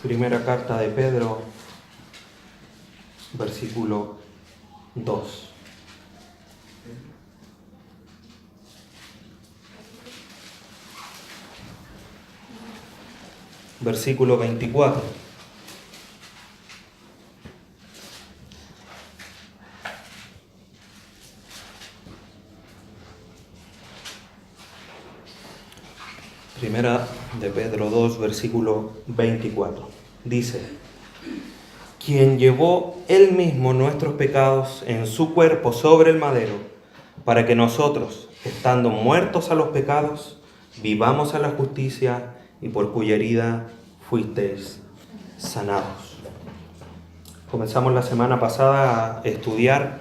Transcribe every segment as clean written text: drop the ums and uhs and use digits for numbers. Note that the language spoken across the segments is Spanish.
Primera carta de Pedro, versículo 2. Versículo 24. Primera de Pedro 2, versículo 24. Dice: quien llevó él mismo nuestros pecados en su cuerpo sobre el madero, para que nosotros, estando muertos a los pecados, vivamos a la justicia, y por cuya herida fuisteis sanados. Comenzamos la semana pasada a estudiar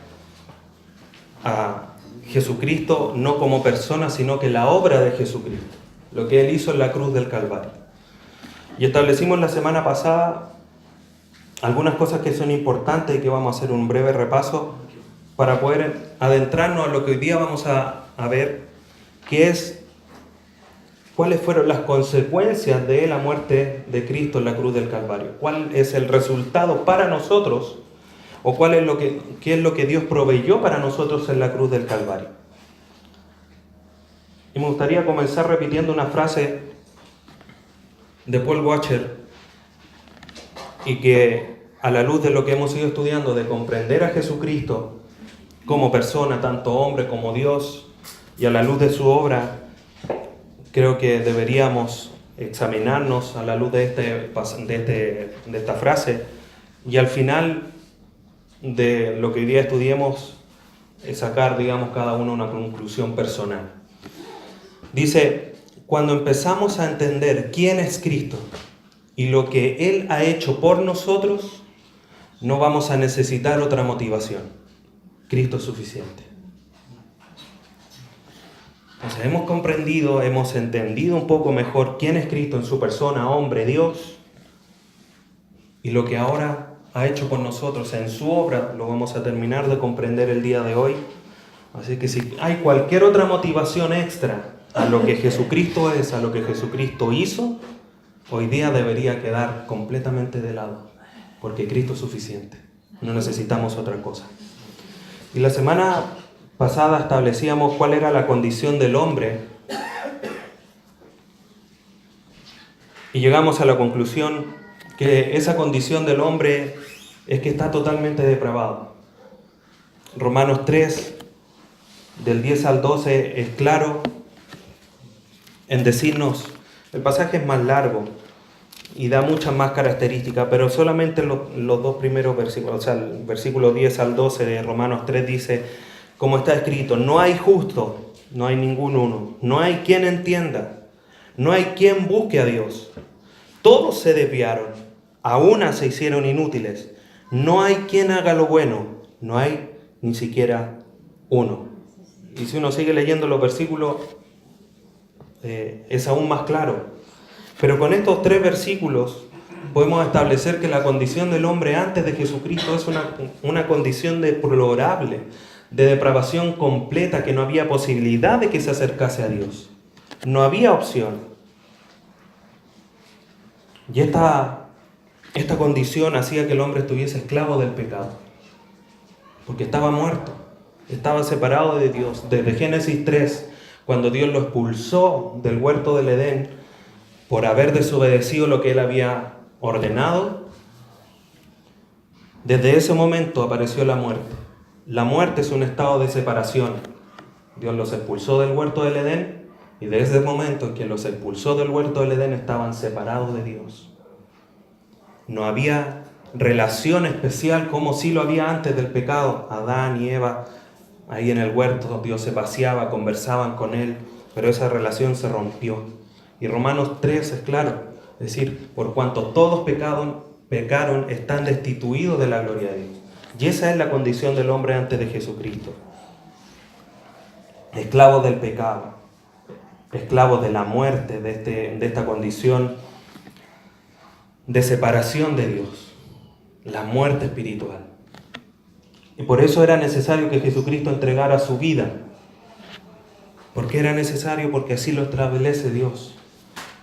a Jesucristo no como persona, sino que la obra de Jesucristo, lo que Él hizo en la cruz del Calvario. Y establecimos la semana pasada algunas cosas que son importantes y que vamos a hacer un breve repaso para poder adentrarnos a lo que hoy día vamos a ver, que es cuáles fueron las consecuencias de la muerte de Cristo en la cruz del Calvario. ¿Cuál es el resultado para nosotros? ¿O qué es lo que Dios proveyó para nosotros en la cruz del Calvario? Y me gustaría comenzar repitiendo una frase de Paul Washer, y que a la luz de lo que hemos ido estudiando, de comprender a Jesucristo como persona, tanto hombre como Dios, y a la luz de su obra, creo que deberíamos examinarnos a la luz de esta frase, y al final de lo que hoy día estudiemos, sacar, cada uno una conclusión personal. Dice: cuando empezamos a entender quién es Cristo y lo que Él ha hecho por nosotros, no vamos a necesitar otra motivación. Cristo es suficiente. Entonces hemos comprendido, hemos entendido un poco mejor quién es Cristo en su persona, hombre, Dios, y lo que ahora ha hecho por nosotros en su obra, lo vamos a terminar de comprender el día de hoy. Así que si hay cualquier otra motivación extra a lo que Jesucristo es, a lo que Jesucristo hizo, hoy día debería quedar completamente de lado, porque Cristo es suficiente. No necesitamos otra cosa. Y la semana pasada establecíamos cuál era la condición del hombre, y llegamos a la conclusión que esa condición del hombre es que está totalmente depravado. Romanos 3, del 10 al 12, es claro en decirnos, el pasaje es más largo y da muchas más características, pero solamente los dos primeros versículos, o sea, el versículo 10 al 12 de Romanos 3 dice, como está escrito: no hay justo, no hay ningún uno, no hay quien entienda, no hay quien busque a Dios. Todos se desviaron, a una se hicieron inútiles. No hay quien haga lo bueno, no hay ni siquiera uno. Y si uno sigue leyendo los versículos, es aún más claro. Pero con estos 3 versículos podemos establecer que la condición del hombre antes de Jesucristo es una condición deplorable, de depravación completa, que no había posibilidad de que se acercase a Dios. No había opción. Y esta condición hacía que el hombre estuviese esclavo del pecado, porque estaba muerto, estaba separado de Dios. Desde Génesis 3, cuando Dios lo expulsó del huerto del Edén por haber desobedecido lo que Él había ordenado, desde ese momento apareció la muerte. La muerte es un estado de separación. Dios los expulsó del huerto del Edén, y desde ese momento en que los expulsó del huerto del Edén estaban separados de Dios. No había relación especial como sí lo había antes del pecado. Adán y Eva, ahí en el huerto, Dios se paseaba, conversaban con Él, pero esa relación se rompió. Y Romanos 3 es claro, es decir, por cuanto todos pecaron, están destituidos de la gloria de Dios. Y esa es la condición del hombre antes de Jesucristo. Esclavos del pecado, esclavos de la muerte, de esta condición de separación de Dios, la muerte espiritual. Y por eso era necesario que Jesucristo entregara su vida. ¿Por qué era necesario? Porque así lo establece Dios.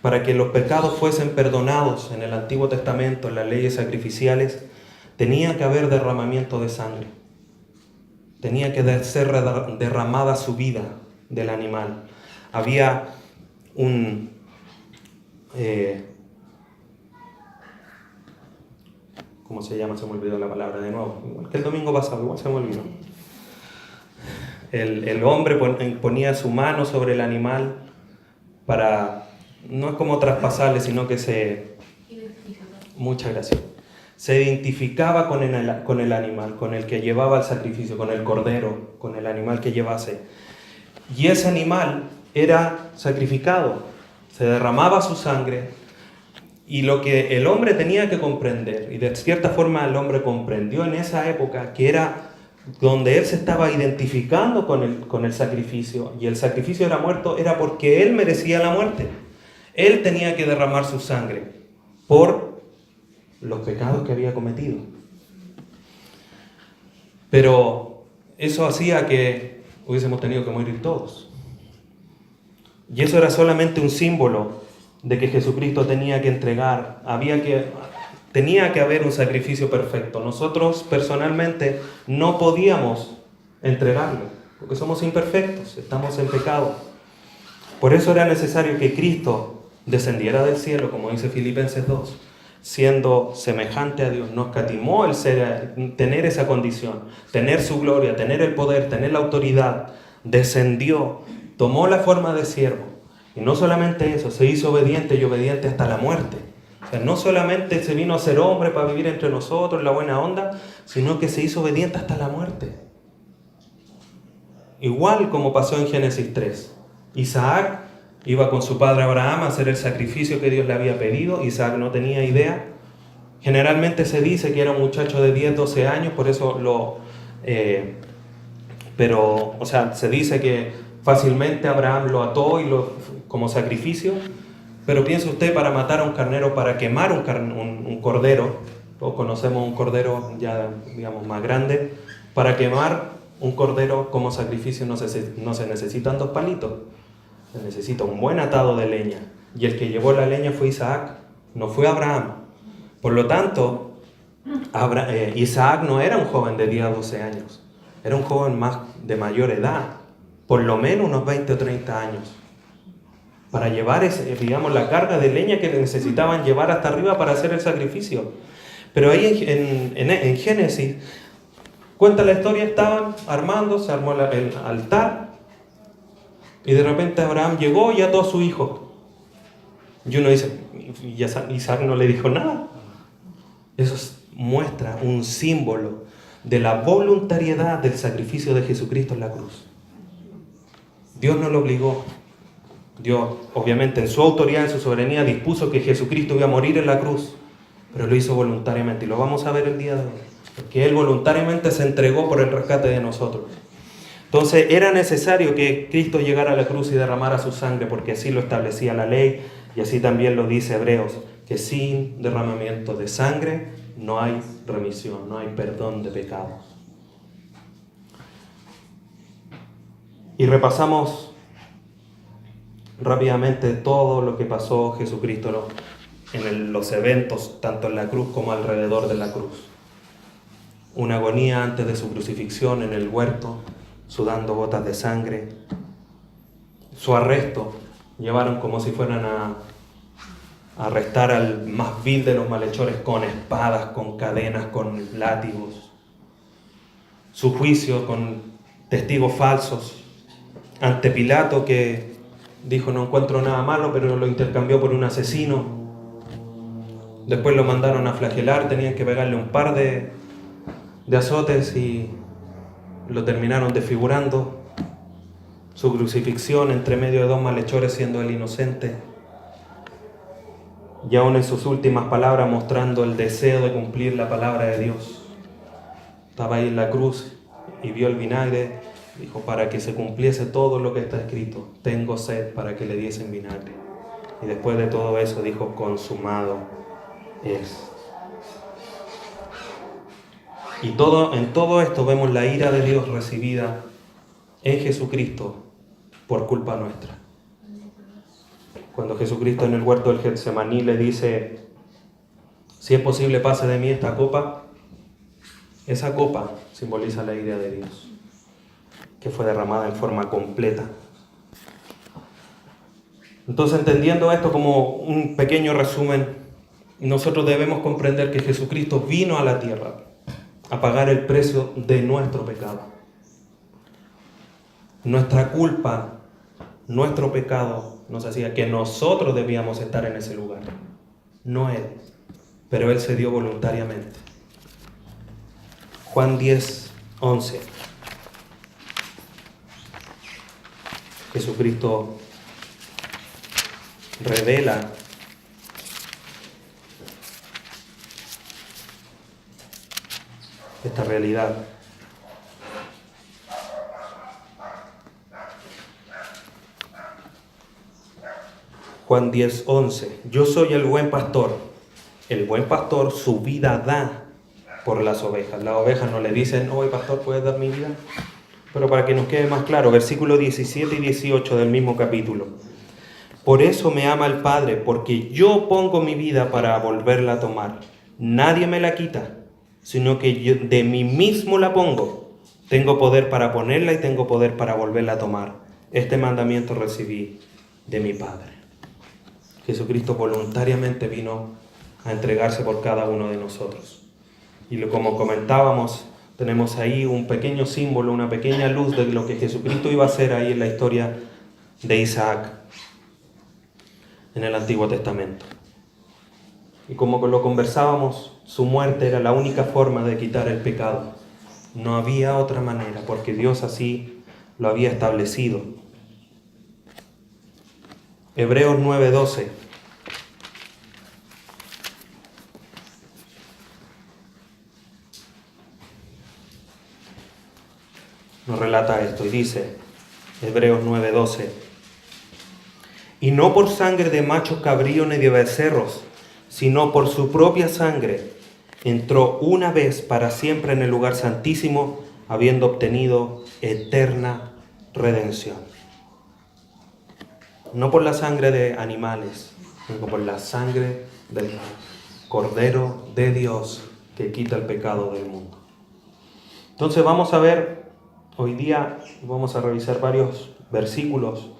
para que los pecados fuesen perdonados en el Antiguo Testamento, en las leyes sacrificiales, tenía que haber derramamiento de sangre. Tenía que ser derramada su vida del animal. Había ¿cómo se llama? Se me olvidó la palabra de nuevo. Igual que el domingo pasado, igual se me olvidó. El hombre ponía su mano sobre el animal para, no es como traspasarle, sino que muchas gracias, se identificaba con el animal, con el que llevaba el sacrificio, con el cordero, con el animal que llevase. Y ese animal era sacrificado, se derramaba su sangre, y lo que el hombre tenía que comprender, y de cierta forma el hombre comprendió en esa época, que era donde él se estaba identificando con el sacrificio, y el sacrificio era muerto, era porque él merecía la muerte. Él tenía que derramar su sangre por los pecados que había cometido. Pero eso hacía que hubiésemos tenido que morir todos. Y eso era solamente un símbolo de que Jesucristo tenía que entregar, tenía que haber un sacrificio perfecto. Nosotros personalmente no podíamos entregarlo, porque somos imperfectos, estamos en pecado. Por eso era necesario que Cristo descendiera del cielo, como dice Filipenses 2, siendo semejante a Dios. No escatimó el tener esa condición, tener su gloria, tener el poder, tener la autoridad. Descendió, tomó la forma de siervo. Y no solamente eso, se hizo obediente y obediente hasta la muerte. O sea, no solamente se vino a ser hombre para vivir entre nosotros, la buena onda, sino que se hizo obediente hasta la muerte. Igual como pasó en Génesis 3. Isaac iba con su padre Abraham a hacer el sacrificio que Dios le había pedido. Isaac no tenía idea. Generalmente se dice que era un muchacho de 10, 12 años, por eso se dice que fácilmente Abraham lo ató como sacrificio, pero piense usted, para matar a un carnero, para quemar un cordero, o conocemos un cordero ya, digamos, más grande, para quemar un cordero como sacrificio no se necesitan 2 palitos, se necesita un buen atado de leña, y el que llevó la leña fue Isaac, no fue Abraham. Por lo tanto, Isaac no era un joven de 10 a 12 años, era un joven de mayor edad, por lo menos unos 20 o 30 años, para llevar la carga de leña que necesitaban llevar hasta arriba para hacer el sacrificio. Pero ahí en Génesis cuenta la historia, estaban armando, se armó el altar, y de repente Abraham llegó y ató a su hijo. Y uno dice, y Isaac no le dijo nada. Eso muestra un símbolo de la voluntariedad del sacrificio de Jesucristo en la cruz. Dios no lo obligó. Dios, obviamente, en su autoridad, en su soberanía, dispuso que Jesucristo iba a morir en la cruz, pero lo hizo voluntariamente, y lo vamos a ver el día de hoy, porque Él voluntariamente se entregó por el rescate de nosotros. Entonces, era necesario que Cristo llegara a la cruz y derramara su sangre, porque así lo establecía la ley, y así también lo dice Hebreos, que sin derramamiento de sangre no hay remisión, no hay perdón de pecados. Y repasamos rápidamente todo lo que pasó Jesucristo en los eventos, tanto en la cruz como alrededor de la cruz. Una agonía antes de su crucifixión en el huerto, sudando gotas de sangre. Su arresto, llevaron como si fueran a arrestar al más vil de los malhechores, con espadas, con cadenas, con látigos. Su juicio con testigos falsos ante Pilato, que dijo no encuentro nada malo, pero lo intercambió por un asesino. Después lo mandaron a flagelar, tenían que pegarle un par de azotes y lo terminaron desfigurando. Su crucifixión entre medio de 2 malhechores, siendo él inocente. Y aún en sus últimas palabras mostrando el deseo de cumplir la palabra de Dios. Estaba ahí en la cruz y vio el vinagre. Dijo, para que se cumpliese todo lo que está escrito, tengo sed, para que le diesen vinagre. Y después de todo eso dijo, consumado es. Y en todo esto vemos la ira de Dios recibida en Jesucristo por culpa nuestra. Cuando Jesucristo en el huerto del Getsemaní le dice, si es posible pase de mí esta copa, esa copa simboliza la ira de Dios, que fue derramada en forma completa. Entonces, entendiendo esto como un pequeño resumen, nosotros debemos comprender que Jesucristo vino a la tierra a pagar el precio de nuestro pecado. Nuestra culpa, nuestro pecado nos hacía que nosotros debíamos estar en ese lugar, no Él, pero Él se dio voluntariamente. Juan 10:11. Jesucristo revela esta realidad. Juan 10:11. Yo soy el buen pastor. El buen pastor su vida da por las ovejas. Las ovejas no le dicen, oye pastor, ¿puedes dar mi vida? Pero para que nos quede más claro, versículos 17 y 18 del mismo capítulo. Por eso me ama el Padre, porque yo pongo mi vida para volverla a tomar. Nadie me la quita, sino que yo de mí mismo la pongo. Tengo poder para ponerla y tengo poder para volverla a tomar. Este mandamiento recibí de mi Padre. Jesucristo voluntariamente vino a entregarse por cada uno de nosotros. Y como comentábamos, tenemos ahí un pequeño símbolo, una pequeña luz de lo que Jesucristo iba a hacer ahí en la historia de Isaac en el Antiguo Testamento. Y como lo conversábamos, su muerte era la única forma de quitar el pecado. No había otra manera, porque Dios así lo había establecido. Hebreos 9:12. Nos relata esto y dice, Hebreos 9:12, y no por sangre de machos cabríos ni de becerros, sino por su propia sangre, entró una vez para siempre en el lugar santísimo, habiendo obtenido eterna redención. No por la sangre de animales, sino por la sangre del Cordero de Dios que quita el pecado del mundo. Entonces vamos a ver, hoy día vamos a revisar varios versículos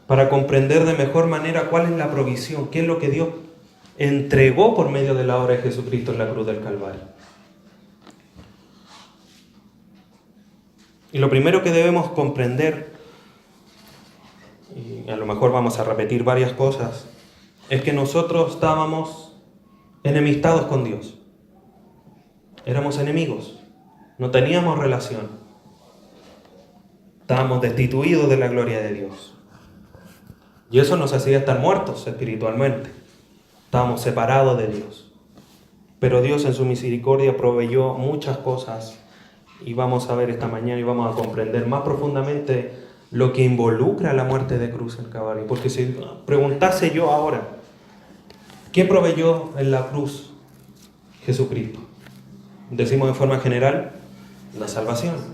para comprender de mejor manera cuál es la provisión, qué es lo que Dios entregó por medio de la obra de Jesucristo en la cruz del Calvario. Y lo primero que debemos comprender, y a lo mejor vamos a repetir varias cosas, es que nosotros estábamos enemistados con Dios. Éramos enemigos, no teníamos relación. Estábamos destituidos de la gloria de Dios. Y eso nos hacía estar muertos espiritualmente. Estábamos separados de Dios. Pero Dios en su misericordia proveyó muchas cosas. Y vamos a ver esta mañana y vamos a comprender más profundamente lo que involucra la muerte de cruz en Calvario. Porque si preguntase yo ahora, ¿qué proveyó en la cruz Jesucristo? Decimos de forma general, la salvación.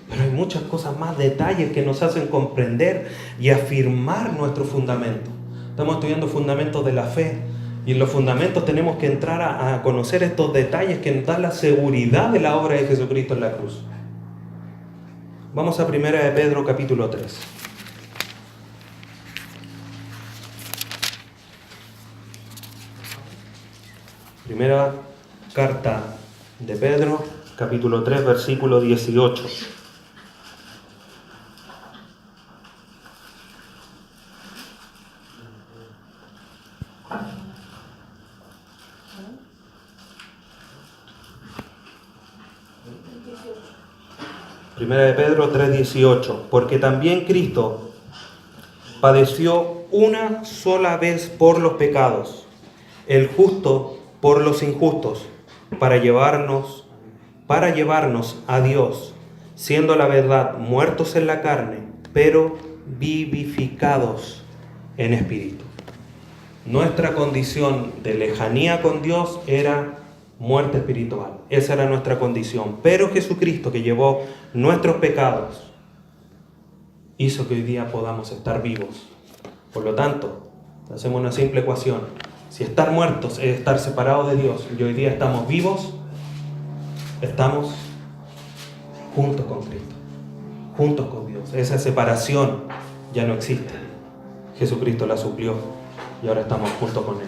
Pero hay muchas cosas más, detalles que nos hacen comprender y afirmar nuestro fundamento. Estamos estudiando fundamentos de la fe y en los fundamentos tenemos que entrar a conocer estos detalles que nos dan la seguridad de la obra de Jesucristo en la cruz. Vamos a 1 de Pedro capítulo 3. Primera carta de Pedro, capítulo 3, versículo 18. Primera de Pedro 3:18, porque también Cristo padeció una sola vez por los pecados, el justo por los injustos, para llevarnos a Dios, siendo la verdad muertos en la carne, pero vivificados en espíritu. Nuestra condición de lejanía con Dios era muerte espiritual. Esa era nuestra condición. Pero Jesucristo, que llevó nuestros pecados, hizo que hoy día podamos estar vivos. Por lo tanto, Hacemos una simple ecuación. Si estar muertos es estar separados de Dios y hoy día estamos vivos, estamos juntos con Cristo, juntos con Dios. Esa separación ya no existe. Jesucristo la suplió y ahora estamos juntos con Él.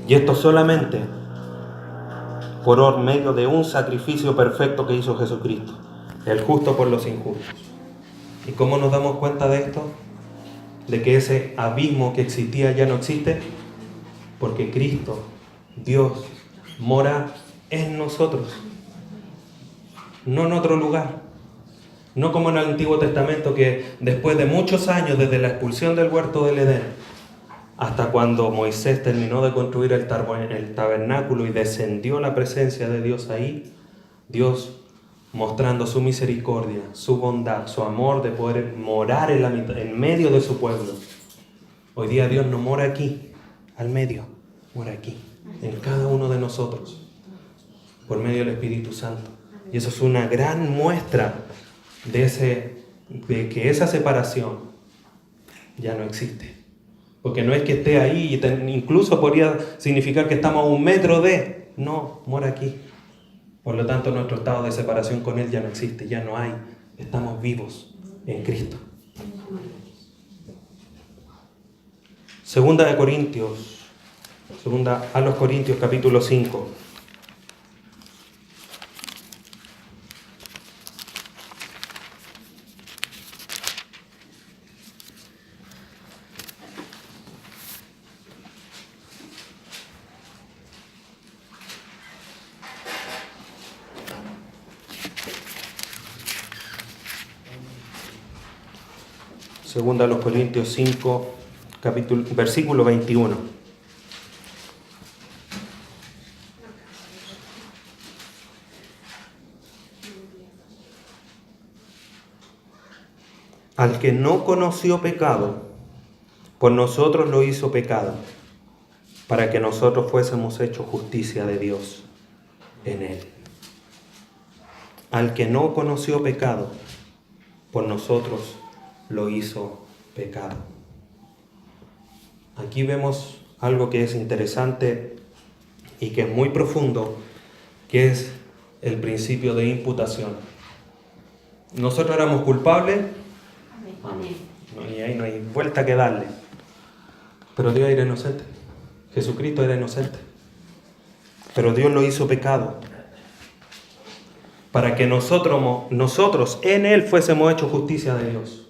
Y esto solamente por medio de un sacrificio perfecto que hizo Jesucristo, el justo por los injustos. ¿Y cómo nos damos cuenta de esto? De que ese abismo que existía ya no existe, porque Cristo, Dios, mora en nosotros, no en otro lugar. No como en el Antiguo Testamento, que después de muchos años, desde la expulsión del huerto del Edén, hasta cuando Moisés terminó de construir el tabernáculo y descendió la presencia de Dios ahí, Dios mostrando su misericordia, su bondad, su amor de poder morar en medio de su pueblo. Hoy día Dios no mora aquí, al medio, mora aquí, en cada uno de nosotros, por medio del Espíritu Santo. Y eso es una gran muestra de que esa separación ya no existe. Porque no es que esté ahí, incluso podría significar que estamos a 1 metro de... No, mora aquí. Por lo tanto, nuestro estado de separación con Él ya no existe, ya no hay. Estamos vivos en Cristo. Segunda a los Corintios, capítulo 5. Segunda a los Corintios 5, versículo 21. Al que no conoció pecado, por nosotros lo hizo pecado, para que nosotros fuésemos hechos justicia de Dios en Él. Al que no conoció pecado, por nosotros lo hizo pecado. Aquí vemos algo que es interesante y que es muy profundo, que es el principio de imputación. Nosotros éramos culpables, y ahí no hay vuelta que darle. Pero Dios era inocente. Jesucristo era inocente. Pero Dios lo hizo pecado para que nosotros en Él fuésemos hechos justicia de Dios.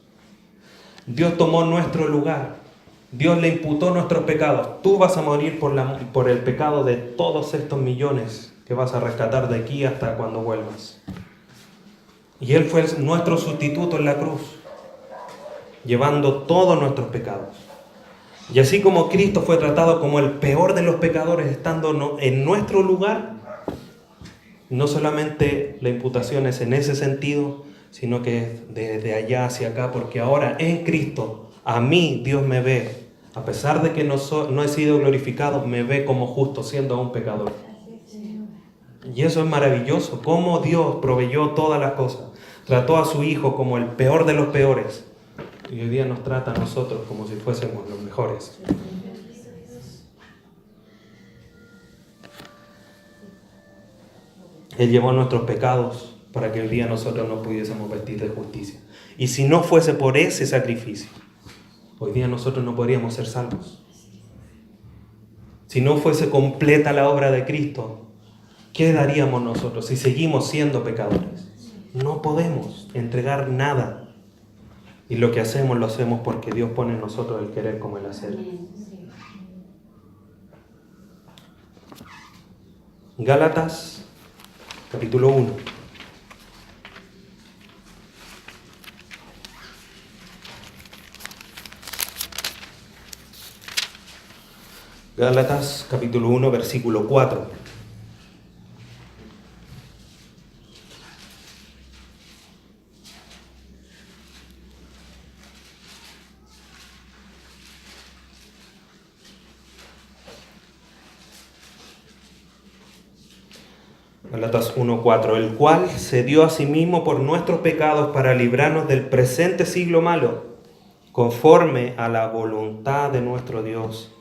Dios tomó nuestro lugar. Dios le imputó nuestros pecados. Tú vas a morir por el pecado de todos estos millones que vas a rescatar de aquí hasta cuando vuelvas. Y Él fue nuestro sustituto en la cruz, llevando todos nuestros pecados. Y así como Cristo fue tratado como el peor de los pecadores estando en nuestro lugar, no solamente la imputación es en ese sentido, sino que es desde allá hacia acá, porque ahora en Cristo a mí Dios me ve, a pesar de que no he sido glorificado, me ve como justo siendo aún pecador. Y eso es maravilloso, cómo Dios proveyó todas las cosas, trató a su Hijo como el peor de los peores, y hoy día nos trata a nosotros como si fuésemos los mejores. Él llevó nuestros pecados para que hoy día nosotros nos pudiésemos vestir de justicia. Y si no fuese por ese sacrificio, hoy día nosotros no podríamos ser salvos. Si no fuese completa la obra de Cristo, ¿qué daríamos nosotros si seguimos siendo pecadores? No podemos entregar nada. Y lo que hacemos, lo hacemos porque Dios pone en nosotros el querer como el hacer. Gálatas, capítulo 1. Gálatas, capítulo 1, versículo 4. Gálatas 1:4, el cual se dio a sí mismo por nuestros pecados para librarnos del presente siglo malo, conforme a la voluntad de nuestro Dios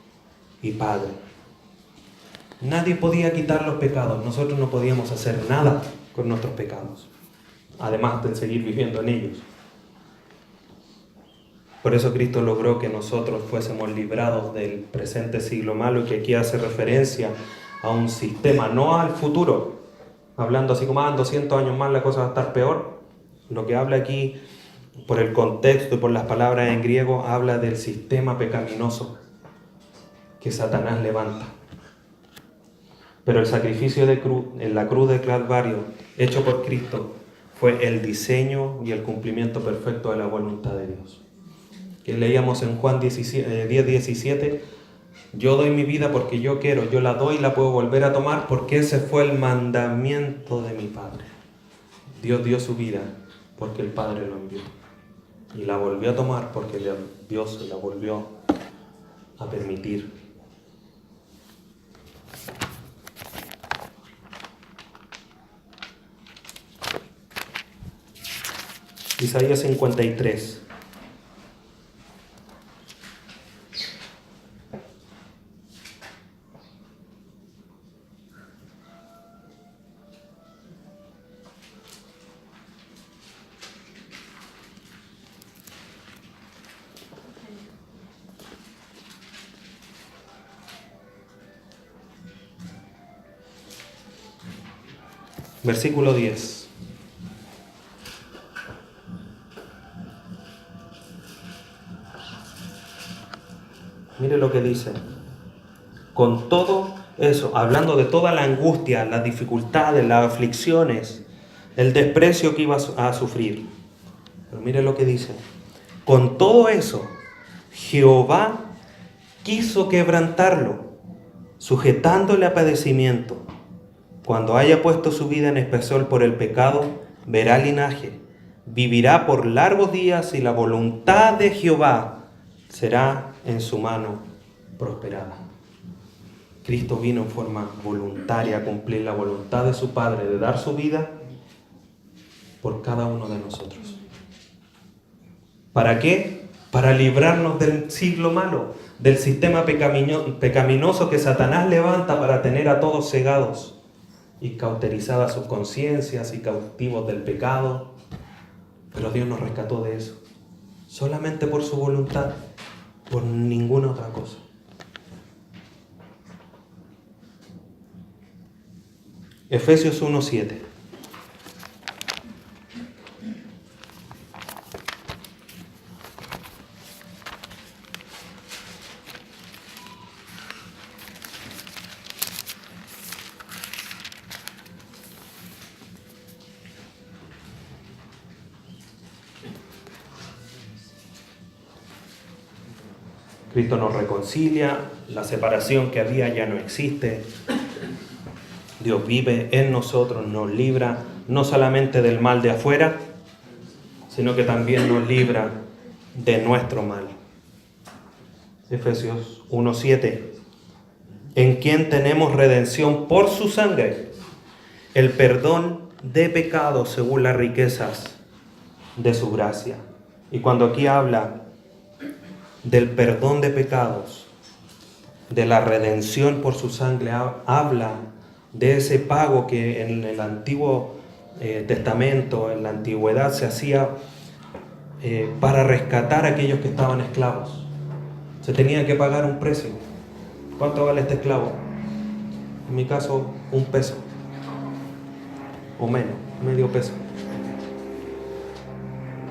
y Padre. Nadie podía quitar los pecados, nosotros no podíamos hacer nada con nuestros pecados, además de seguir viviendo en ellos. Por eso Cristo logró que nosotros fuésemos librados del presente siglo malo, que aquí hace referencia a un sistema, no al futuro, hablando así como en 200 años más la cosa va a estar peor. Lo que habla aquí, por el contexto y por las palabras en griego, habla del sistema pecaminoso que Satanás levanta. Pero el sacrificio en la cruz del Calvario, hecho por Cristo, fue el diseño y el cumplimiento perfecto de la voluntad de Dios. Que leíamos en Juan 10:17, yo doy mi vida porque yo quiero, yo la doy y la puedo volver a tomar porque ese fue el mandamiento de mi Padre. Dios dio su vida porque el Padre lo envió. Y la volvió a tomar porque Dios se la volvió a permitir. Isaías 53. Versículo 10. Mire lo que dice. Con todo eso, hablando de toda la angustia, las dificultades, las aflicciones, el desprecio que iba a sufrir. Pero mire lo que dice. Con todo eso, Jehová quiso quebrantarlo, sujetándole a padecimiento. Cuando haya puesto su vida en espesor por el pecado, verá linaje, vivirá por largos días y la voluntad de Jehová será en su mano prosperada. Cristo vino en forma voluntaria a cumplir la voluntad de su Padre, de dar su vida por cada uno de nosotros. ¿Para qué? Para librarnos del siglo malo, del sistema pecaminoso que Satanás levanta para tener a todos cegados y cauterizadas sus conciencias y cautivos del pecado. Pero Dios nos rescató de eso, solamente por su voluntad, por ninguna otra cosa. Efesios 1:7. Cristo nos reconcilia, la separación que había ya no existe. Dios vive en nosotros, nos libra no solamente del mal de afuera, sino que también nos libra de nuestro mal. Efesios 1:7. En quien tenemos redención por su sangre, el perdón de pecados según las riquezas de su gracia. Y cuando aquí habla del perdón de pecados, de la redención por su sangre, habla de ese pago que en el Antiguo Testamento, en la antigüedad, se hacía para rescatar a aquellos que estaban esclavos. Se tenía que pagar un precio. ¿Cuánto vale este esclavo? En mi caso, $1 o menos, medio peso.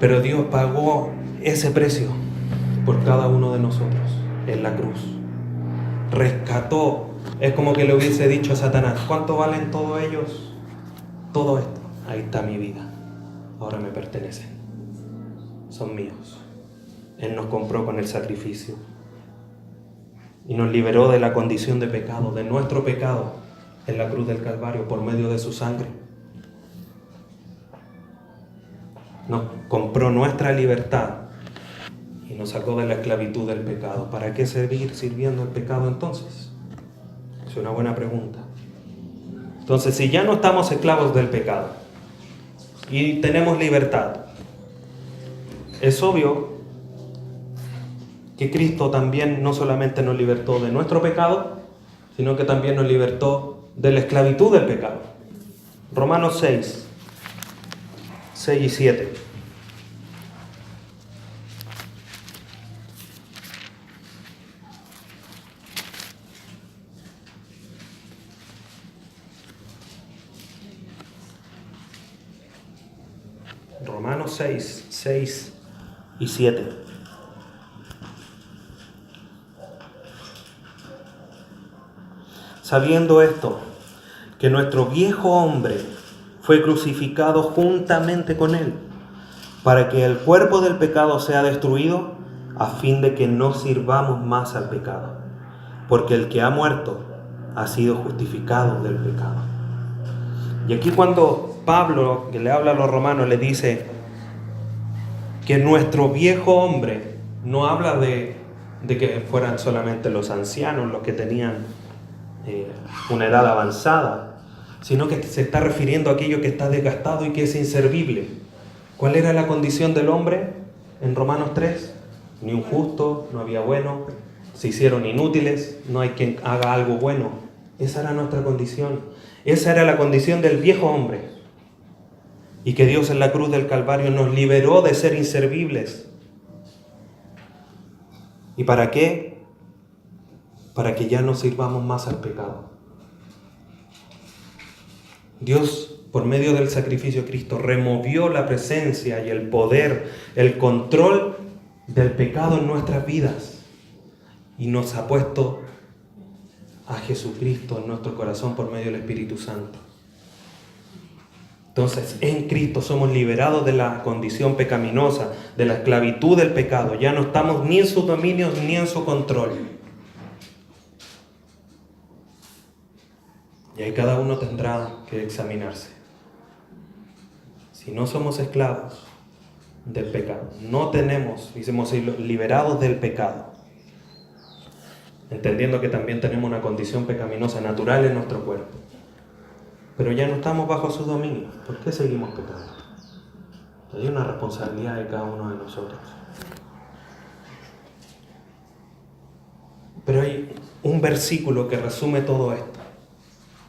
Pero Dios pagó ese precio por cada uno de nosotros en la cruz. Rescató. Es como que le hubiese dicho a Satanás: ¿cuánto valen todos ellos? Todo esto. Ahí está mi vida. Ahora me pertenecen. Son míos. Él nos compró con el sacrificio. Y nos liberó de la condición de pecado, de nuestro pecado, en la cruz del Calvario, por medio de su sangre. Nos compró nuestra libertad y nos sacó de la esclavitud del pecado. ¿Para qué seguir sirviendo el pecado entonces? Es una buena pregunta. Entonces, si ya no estamos esclavos del pecado y tenemos libertad, es obvio que Cristo también no solamente nos libertó de nuestro pecado, sino que también nos libertó de la esclavitud del pecado. Romanos 6, 6 y 7. Romanos 6, 6 y 7. Sabiendo esto, que nuestro viejo hombre fue crucificado juntamente con él, para que el cuerpo del pecado sea destruido, a fin de que no sirvamos más al pecado. Porque el que ha muerto ha sido justificado del pecado. Y aquí cuando Pablo, que le habla a los romanos, le dice que nuestro viejo hombre, no habla de que fueran solamente los ancianos los que tenían una edad avanzada, sino que se está refiriendo a aquello que está desgastado y que es inservible. ¿Cuál era la condición del hombre en Romanos 3? Ni un justo, no había bueno, se hicieron inútiles, no hay quien haga algo bueno. Esa era nuestra condición. Esa era la condición del viejo hombre. Y que Dios en la cruz del Calvario nos liberó de ser inservibles. ¿Y para qué? Para que ya no sirvamos más al pecado. Dios, por medio del sacrificio de Cristo, removió la presencia y el poder, el control del pecado en nuestras vidas y nos ha puesto a Jesucristo en nuestro corazón por medio del Espíritu Santo. Entonces, en Cristo somos liberados de la condición pecaminosa, de la esclavitud del pecado. Ya no estamos ni en su dominio ni en su control. Y ahí cada uno tendrá que examinarse. Si no somos esclavos del pecado, no tenemos, y somos liberados del pecado, entendiendo que también tenemos una condición pecaminosa natural en nuestro cuerpo, pero ya no estamos bajo su dominio, ¿por qué seguimos pecando? Hay una responsabilidad de cada uno de nosotros. Pero hay un versículo que resume todo esto.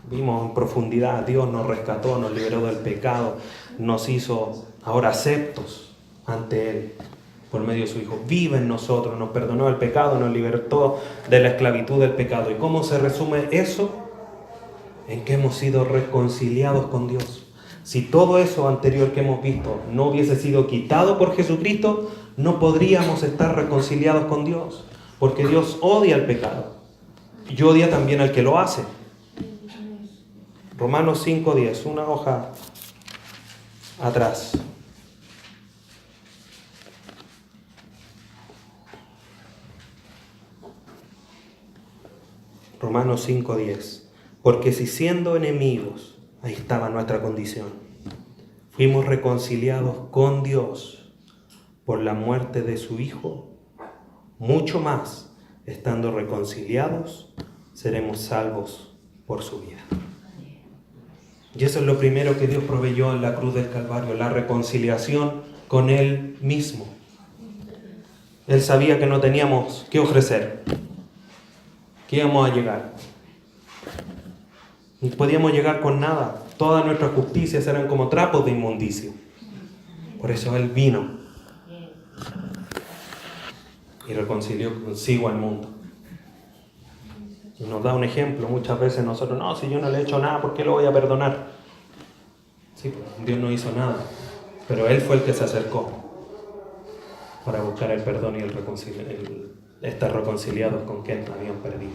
Vimos en profundidad, Dios nos rescató, nos liberó del pecado, nos hizo ahora aceptos ante Él por medio de su Hijo. Vive en nosotros, nos perdonó el pecado, nos libertó de la esclavitud del pecado. ¿Y cómo se resume eso? En que hemos sido reconciliados con Dios. Si todo eso anterior que hemos visto no hubiese sido quitado por Jesucristo, no podríamos estar reconciliados con Dios, porque Dios odia el pecado y odia también al que lo hace. Romanos 5:10, una hoja atrás. Romanos 5:10. Porque si siendo enemigos, ahí estaba nuestra condición, fuimos reconciliados con Dios por la muerte de su Hijo, mucho más, estando reconciliados, seremos salvos por su vida. Y eso es lo primero que Dios proveyó en la cruz del Calvario, la reconciliación con Él mismo. Él sabía que no teníamos que ofrecer, que íbamos a llegar. No podíamos llegar con nada. Todas nuestras justicias eran como trapos de inmundicia. Por eso Él vino y reconcilió consigo al mundo. Y nos da un ejemplo. Muchas veces nosotros, no, si yo no le he hecho nada, ¿por qué lo voy a perdonar? Sí, pues Dios no hizo nada, pero Él fue el que se acercó para buscar el perdón y estar reconciliados con quien habían perdido.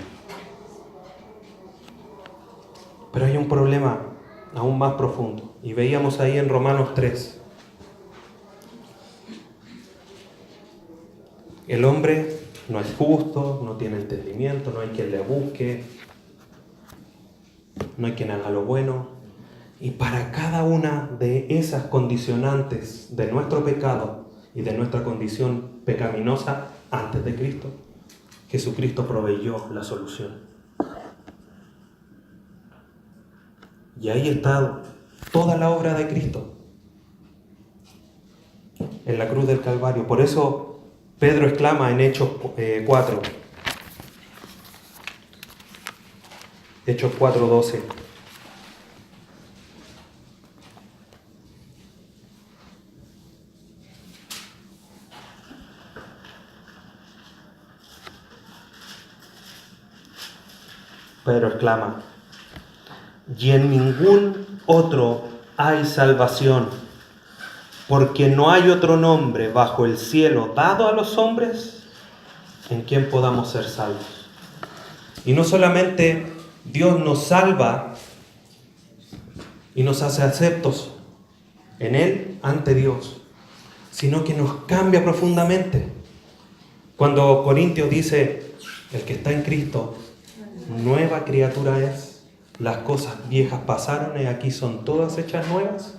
Pero hay un problema aún más profundo, y veíamos ahí en Romanos 3. El hombre no es justo, no tiene entendimiento, no hay quien le busque, no hay quien haga lo bueno. Y para cada una de esas condicionantes de nuestro pecado y de nuestra condición pecaminosa antes de Cristo, Jesucristo proveyó la solución. Y ahí está toda la obra de Cristo en la cruz del Calvario. Por eso Pedro exclama en Hechos 4. Hechos 4:12. Pedro exclama: y en ningún otro hay salvación, porque no hay otro nombre bajo el cielo dado a los hombres en quien podamos ser salvos. Y no solamente Dios nos salva y nos hace aceptos en Él ante Dios, sino que nos cambia profundamente. Cuando Corintios dice: el que está en Cristo, nueva criatura es, las cosas viejas pasaron y aquí son todas hechas nuevas,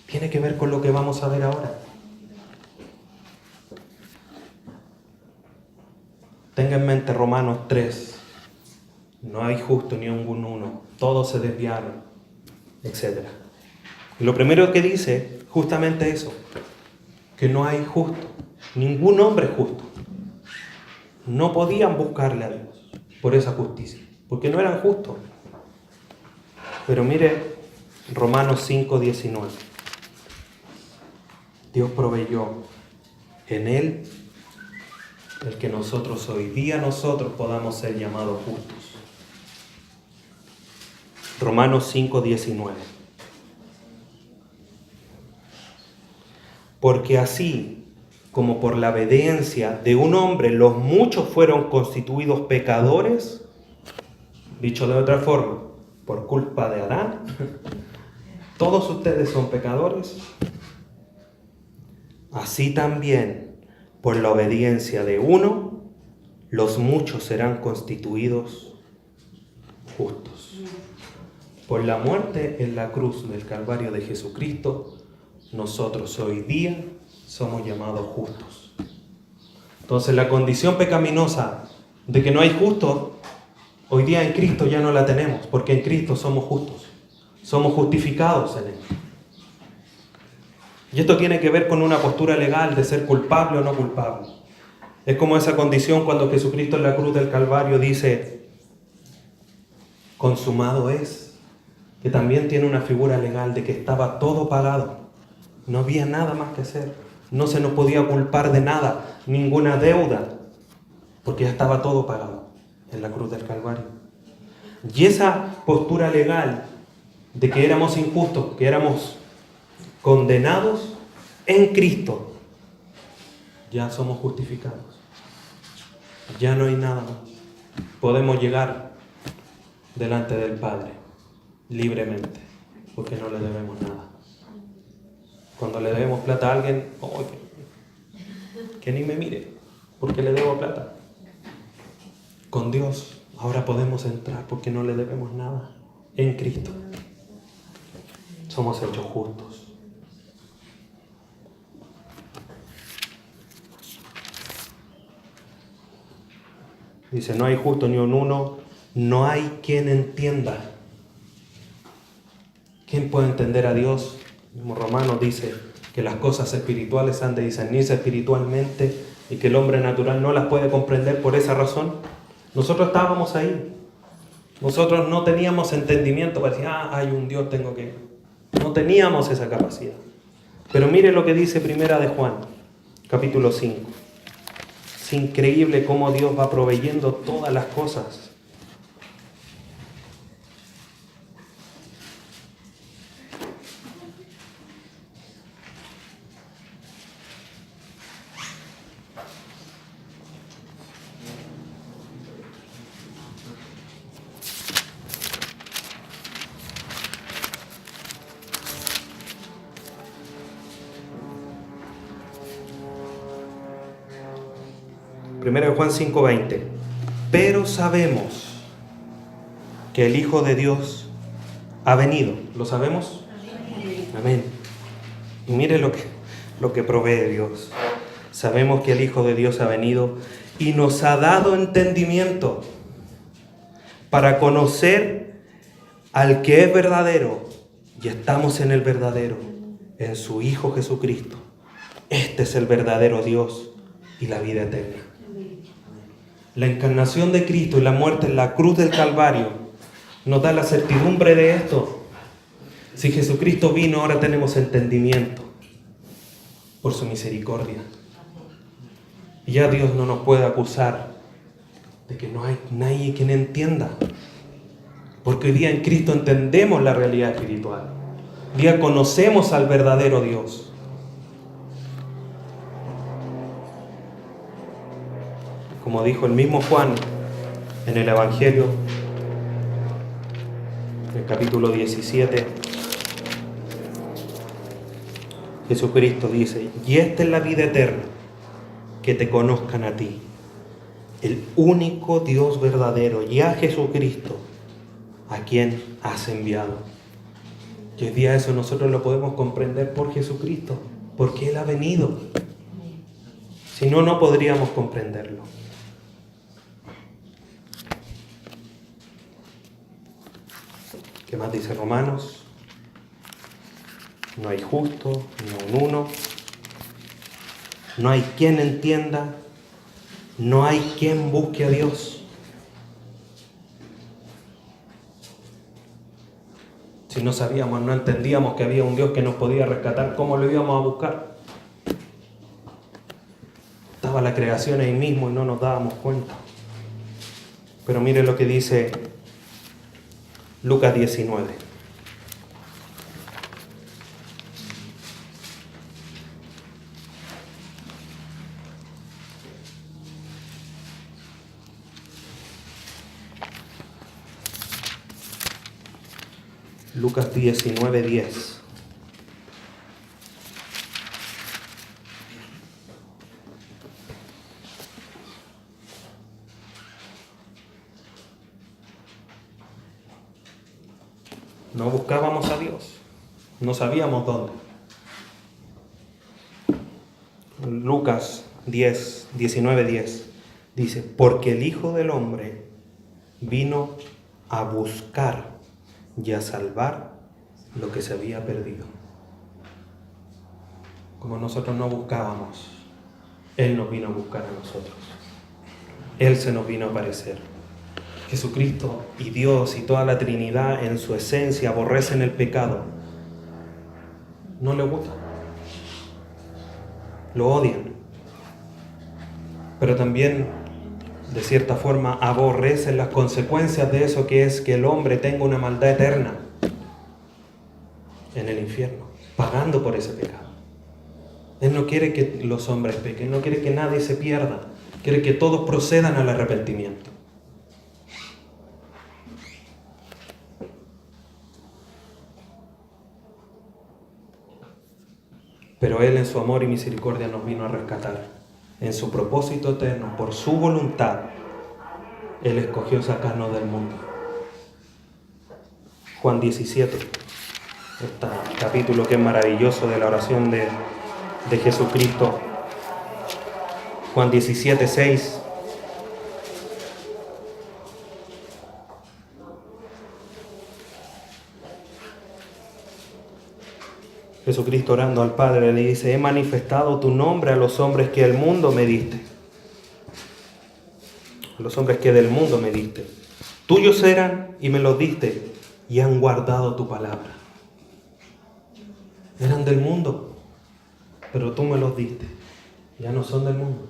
tiene que ver con lo que vamos a ver ahora. Tenga en mente Romanos 3. No hay justo ni uno, todos se desviaron, etc. Y lo primero que dice, justamente eso, que no hay justo, ningún hombre es justo. No podían buscarle a Dios por esa justicia, porque no eran justos. Pero mire Romanos 5:19. Dios proveyó en Él el que nosotros hoy día podamos ser llamados justos. Romanos 5:19. Porque así como por la obediencia de un hombre los muchos fueron constituidos pecadores, dicho de otra forma, por culpa de Adán, todos ustedes son pecadores, así también por la obediencia de uno, los muchos serán constituidos justos. Por la muerte en la cruz del Calvario de Jesucristo, nosotros hoy día somos llamados justos. Entonces la condición pecaminosa de que no hay justos, hoy día en Cristo ya no la tenemos, porque en Cristo somos justos, somos justificados en Él. Y esto tiene que ver con una postura legal de ser culpable o no culpable. Es como esa condición cuando Jesucristo en la cruz del Calvario dice: consumado es, que también tiene una figura legal de que estaba todo pagado. No había nada más que hacer. No se nos podía culpar de nada, ninguna deuda, porque ya estaba todo pagado en la cruz del Calvario. Y esa postura legal de que éramos injustos, que éramos condenados, en Cristo ya somos justificados. Ya no hay nada más. Podemos llegar delante del Padre libremente, porque no le debemos nada. Cuando le debemos plata a alguien, que ni me mire, porque le debo plata. Con Dios ahora podemos entrar porque no le debemos nada. En Cristo somos hechos justos. Dice: no hay justo ni un uno, no hay quien entienda. ¿Quién puede entender a Dios? El mismo Romanos dice que las cosas espirituales han de discernirse espiritualmente y que el hombre natural no las puede comprender. Por esa razón, nosotros estábamos ahí. Nosotros no teníamos entendimiento para decir: hay un Dios, tengo que... No teníamos esa capacidad. Pero mire lo que dice Primera de Juan, capítulo 5. Es increíble cómo Dios va proveyendo todas las cosas. Primero de Juan 5:20. Pero sabemos que el Hijo de Dios ha venido. ¿Lo sabemos? Amén. Y mire lo que provee Dios. Sabemos que el Hijo de Dios ha venido y nos ha dado entendimiento para conocer al que es verdadero, y estamos en el verdadero, en su Hijo Jesucristo. Este es el verdadero Dios y la vida eterna. La encarnación de Cristo y la muerte en la cruz del Calvario nos da la certidumbre de esto. Si Jesucristo vino, ahora tenemos entendimiento por su misericordia. Y ya Dios no nos puede acusar de que no hay nadie quien entienda. Porque hoy día en Cristo entendemos la realidad espiritual. Hoy día conocemos al verdadero Dios. Como dijo el mismo Juan en el Evangelio, en el capítulo 17, Jesucristo dice: y esta es la vida eterna, que te conozcan a ti, el único Dios verdadero, y a Jesucristo, a quien has enviado. Y hoy día eso nosotros lo podemos comprender por Jesucristo, porque Él ha venido. Si no, no podríamos comprenderlo. ¿Qué más dice Romanos? No hay justo, ni aun uno. No hay quien entienda. No hay quien busque a Dios. Si no sabíamos, no entendíamos que había un Dios que nos podía rescatar, ¿cómo lo íbamos a buscar? Estaba la creación ahí mismo y no nos dábamos cuenta. Pero mire lo que dice Lucas 19. Lucas 19:10. No buscábamos a Dios, no sabíamos dónde. Lucas 19:10 dice: porque el Hijo del Hombre vino a buscar y a salvar lo que se había perdido. Como nosotros no buscábamos, Él nos vino a buscar a nosotros. Él se nos vino a aparecer. Jesucristo y Dios y toda la Trinidad en su esencia aborrecen el pecado. No le gusta. Lo odian. Pero también, de cierta forma, aborrecen las consecuencias de eso, que es que el hombre tenga una maldad eterna en el infierno, pagando por ese pecado. Él no quiere que los hombres pequen, no quiere que nadie se pierda, quiere que todos procedan al arrepentimiento. Pero Él en su amor y misericordia nos vino a rescatar. En su propósito eterno, por su voluntad, Él escogió sacarnos del mundo. Juan 17, este capítulo que es maravilloso de la oración de Jesucristo. Juan 17:6. Jesucristo orando al Padre le dice: he manifestado tu nombre a los hombres que del mundo me diste. Los hombres que del mundo me diste. Tuyos eran y me los diste y han guardado tu palabra. Eran del mundo, pero tú me los diste. Ya no son del mundo.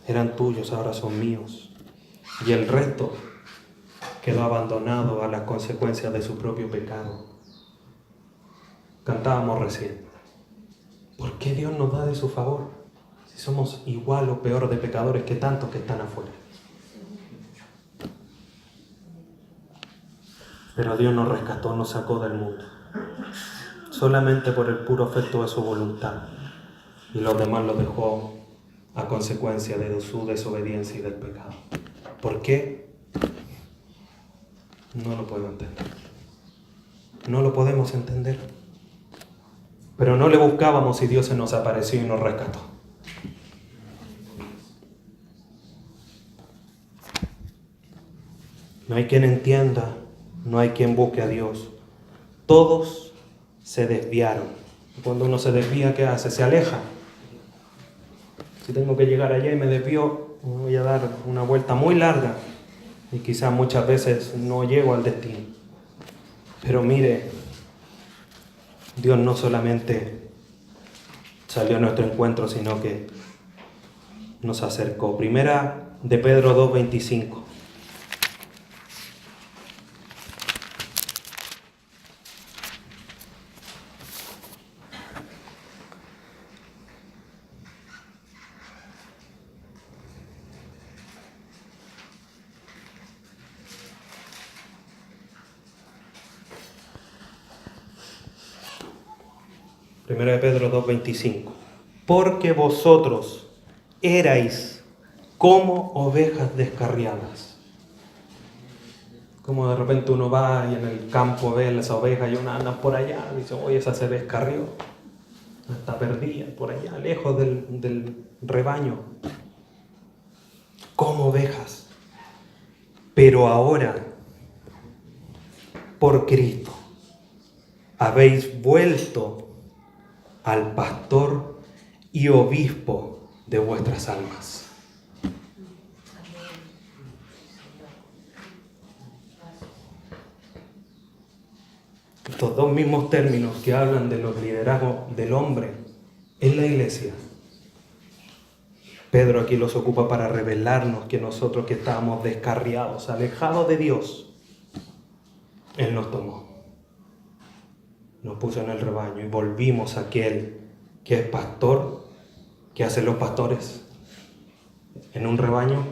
Eran tuyos, ahora son míos. Y el resto quedó abandonado a las consecuencias de su propio pecado. Cantábamos recién: ¿por qué Dios nos da de su favor si somos igual o peor de pecadores que tantos que están afuera? Pero Dios nos rescató, nos sacó del mundo, solamente por el puro afecto de su voluntad, y los demás los dejó a consecuencia de su desobediencia y del pecado. ¿Por qué? No lo puedo entender. No lo podemos entender. Pero no le buscábamos y Dios se nos apareció y nos rescató. No hay quien entienda, no hay quien busque a Dios. Todos se desviaron. Cuando uno se desvía, ¿qué hace? Se aleja. Si tengo que llegar allá y me desvío, me voy a dar una vuelta muy larga y quizás muchas veces no llego al destino. Pero mire, Dios no solamente salió a nuestro encuentro, sino que nos acercó. Primera de Pedro 2:25. Primera de Pedro 2:25. Porque vosotros erais como ovejas descarriadas. Como de repente uno va y en el campo ve las ovejas y una anda por allá y dice, oye, esa se descarrió. Está perdida por allá, lejos del rebaño. Como ovejas. Pero ahora, por Cristo, habéis vuelto al pastor y obispo de vuestras almas. Estos dos mismos términos que hablan de los liderazgos del hombre en la iglesia, Pedro aquí los ocupa para revelarnos que nosotros que estábamos descarriados, alejados de Dios, Él nos tomó, nos puso en el rebaño y volvimos a aquel que es pastor. ¿Qué hacen los pastores? En un rebaño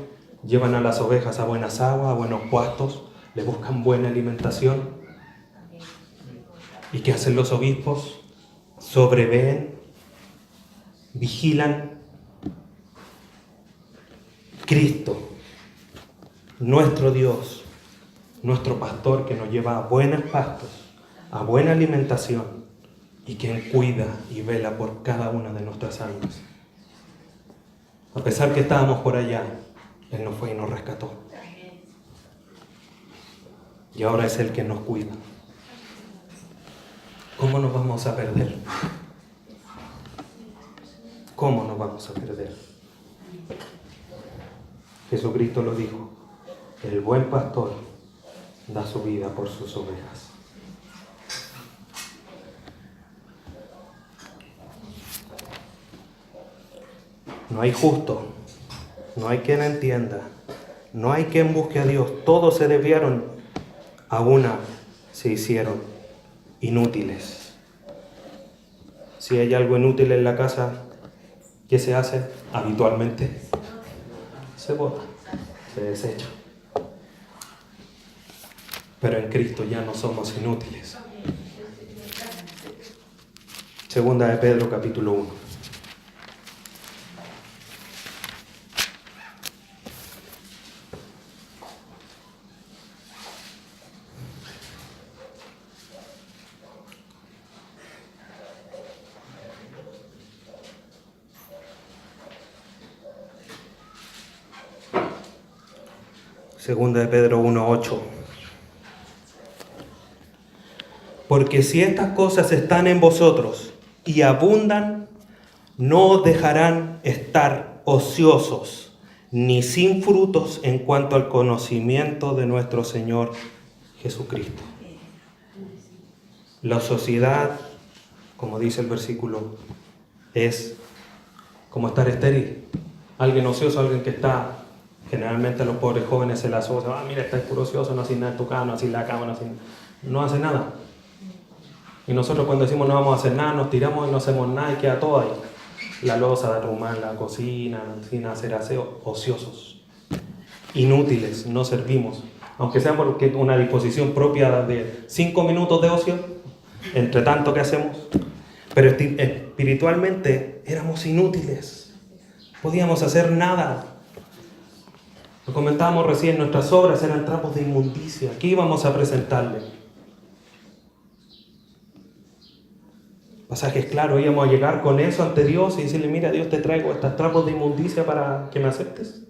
llevan a las ovejas a buenas aguas, a buenos pastos, le buscan buena alimentación. ¿Y qué hacen los obispos? Sobreveen, vigilan. Cristo, nuestro Dios, nuestro pastor que nos lleva a buenos pastos, a buena alimentación y quien cuida y vela por cada una de nuestras almas. A pesar que estábamos por allá, Él nos fue y nos rescató. Y ahora es Él quien nos cuida. ¿Cómo nos vamos a perder? ¿Cómo nos vamos a perder? Jesucristo lo dijo, el buen pastor da su vida por sus ovejas. No hay justo, no hay quien entienda, no hay quien busque a Dios. Todos se desviaron, a una se hicieron inútiles. Si hay algo inútil en la casa, ¿qué se hace habitualmente? Se bota, se desecha. Pero en Cristo ya no somos inútiles. Segunda de Pedro, capítulo 1. Segunda de Pedro 1:8. Porque si estas cosas están en vosotros y abundan, no os dejarán estar ociosos ni sin frutos en cuanto al conocimiento de nuestro Señor Jesucristo. La ociosidad, como dice el versículo, es como estar estéril. Alguien ocioso, alguien que está... Generalmente a los pobres jóvenes se la asocian, mira, estás puro ocioso, no haces nada en tu casa, no haces la cama, no haces nada. Y nosotros cuando decimos no vamos a hacer nada, nos tiramos y no hacemos nada y queda todo ahí. La loza de arrumar la cocina, sin hacer aseo, ociosos, inútiles, no servimos. Aunque sea porque una disposición propia de 5 minutos de ocio, entre tanto que hacemos. Pero espiritualmente éramos inútiles, podíamos hacer nada. Lo comentábamos recién, nuestras obras eran trapos de inmundicia. ¿Qué íbamos a presentarle? Pasajes claros, íbamos a llegar con eso ante Dios y decirle, mira, Dios, te traigo estos trapos de inmundicia para que me aceptes.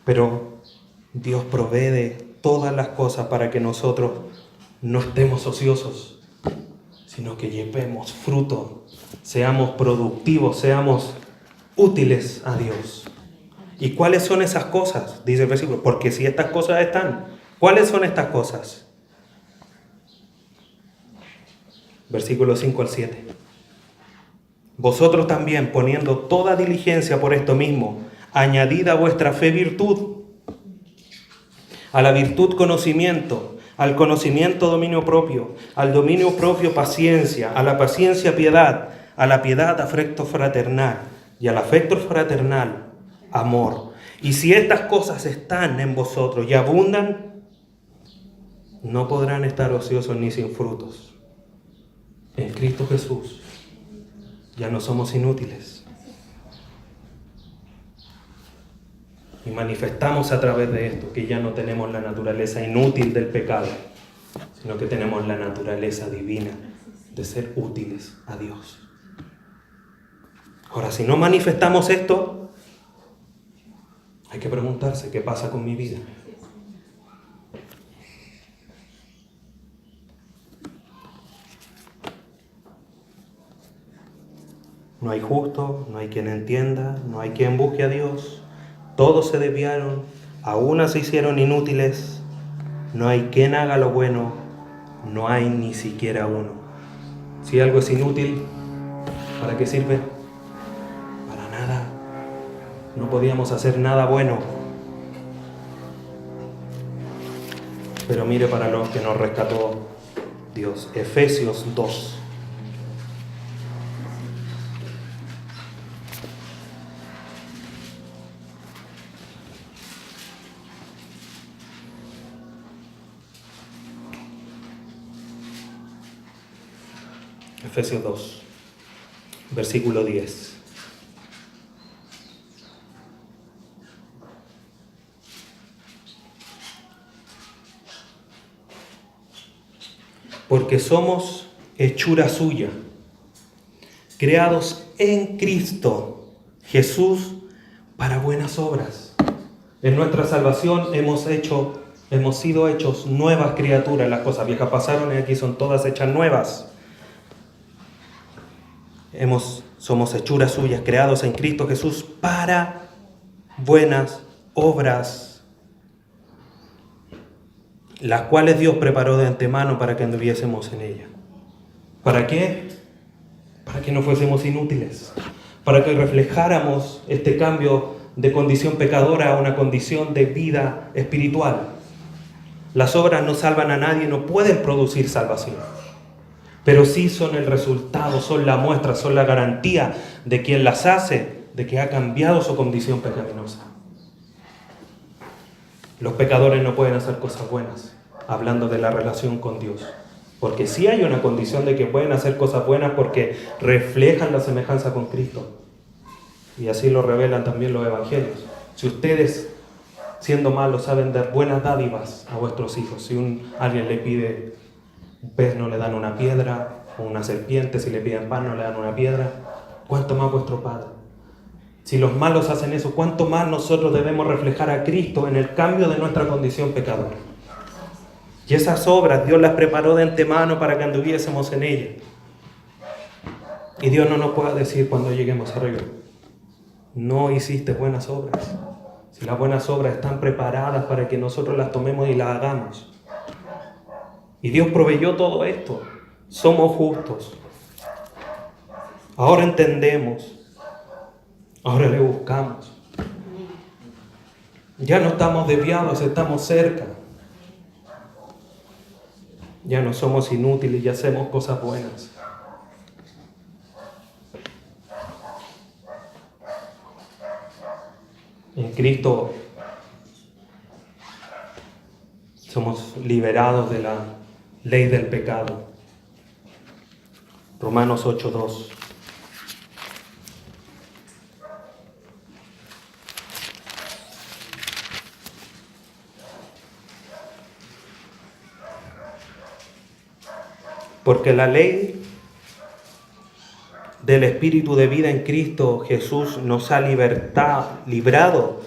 Pero Dios provee de todas las cosas para que nosotros no estemos ociosos, sino que llevemos fruto, seamos productivos, seamos útiles a Dios. ¿Y cuáles son esas cosas? Dice el versículo, porque si estas cosas están, ¿cuáles son estas cosas? Versículos 5 al 7. Vosotros también, poniendo toda diligencia por esto mismo, añadid a vuestra fe virtud, a la virtud conocimiento, al conocimiento dominio propio, al dominio propio paciencia, a la paciencia piedad, a la piedad afecto fraternal y al afecto fraternal amor. Y si estas cosas están en vosotros y abundan, no podrán estar ociosos ni sin frutos. En Cristo Jesús ya no somos inútiles. Y manifestamos a través de esto que ya no tenemos la naturaleza inútil del pecado, sino que tenemos la naturaleza divina de ser útiles a Dios. Ahora, si no manifestamos esto, hay que preguntarse qué pasa con mi vida. No hay justo, no hay quien entienda, no hay quien busque a Dios. Todos se desviaron, a una se hicieron inútiles. No hay quien haga lo bueno, no hay ni siquiera uno. Si algo es inútil, ¿para qué sirve? Para nada. No podíamos hacer nada bueno. Pero mire para los que nos rescató Dios. Efesios 2. Efesios 2, versículo 10. Porque somos hechura suya, creados en Cristo Jesús para buenas obras. En nuestra salvación hemos sido hechos nuevas criaturas. Las cosas viejas pasaron y aquí son todas hechas nuevas. Somos hechuras suyas, creados en Cristo Jesús para buenas obras, las cuales Dios preparó de antemano para que anduviésemos en ella. ¿Para qué? Para que no fuésemos inútiles, para que reflejáramos este cambio de condición pecadora a una condición de vida espiritual. Las obras no salvan a nadie, no pueden producir salvación. Pero sí son el resultado, son la muestra, son la garantía de quien las hace, de que ha cambiado su condición pecaminosa. Los pecadores no pueden hacer cosas buenas, hablando de la relación con Dios. Porque sí hay una condición de que pueden hacer cosas buenas porque reflejan la semejanza con Cristo. Y así lo revelan también los evangelios. Si ustedes, siendo malos, saben dar buenas dádivas a vuestros hijos, si alguien le pide un pez, no le dan una piedra, o una serpiente, si le piden pan, no le dan una piedra, ¿cuánto más vuestro Padre? Si los malos hacen eso, ¿cuánto más nosotros debemos reflejar a Cristo en el cambio de nuestra condición pecadora? Y esas obras Dios las preparó de antemano para que anduviésemos en ellas. Y Dios no nos puede decir cuando lleguemos arriba, no hiciste buenas obras. Si las buenas obras están preparadas para que nosotros las tomemos y las hagamos. Y Dios proveyó todo esto. Somos justos. Ahora entendemos. Ahora le buscamos. Ya no estamos desviados, estamos cerca. Ya no somos inútiles y hacemos cosas buenas. En Cristo somos liberados de la ley del pecado. Romanos 8:2. Porque la ley del Espíritu de vida en Cristo Jesús nos ha librado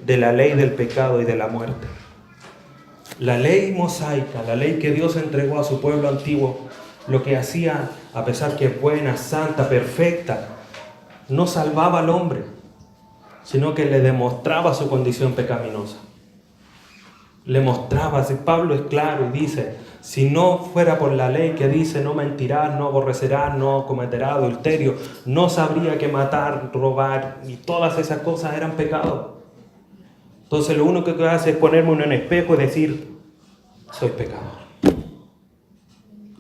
de la ley del pecado y de la muerte. La ley mosaica, la ley que Dios entregó a su pueblo antiguo, lo que hacía, a pesar que es buena, santa, perfecta, no salvaba al hombre, sino que le demostraba su condición pecaminosa. Le mostraba, si Pablo es claro y dice, si no fuera por la ley que dice no mentirás, no aborrecerás, no cometerás adulterio, no sabría que matar, robar y todas esas cosas eran pecados. Entonces lo único que hace es ponerme en un espejo y decir, soy pecador.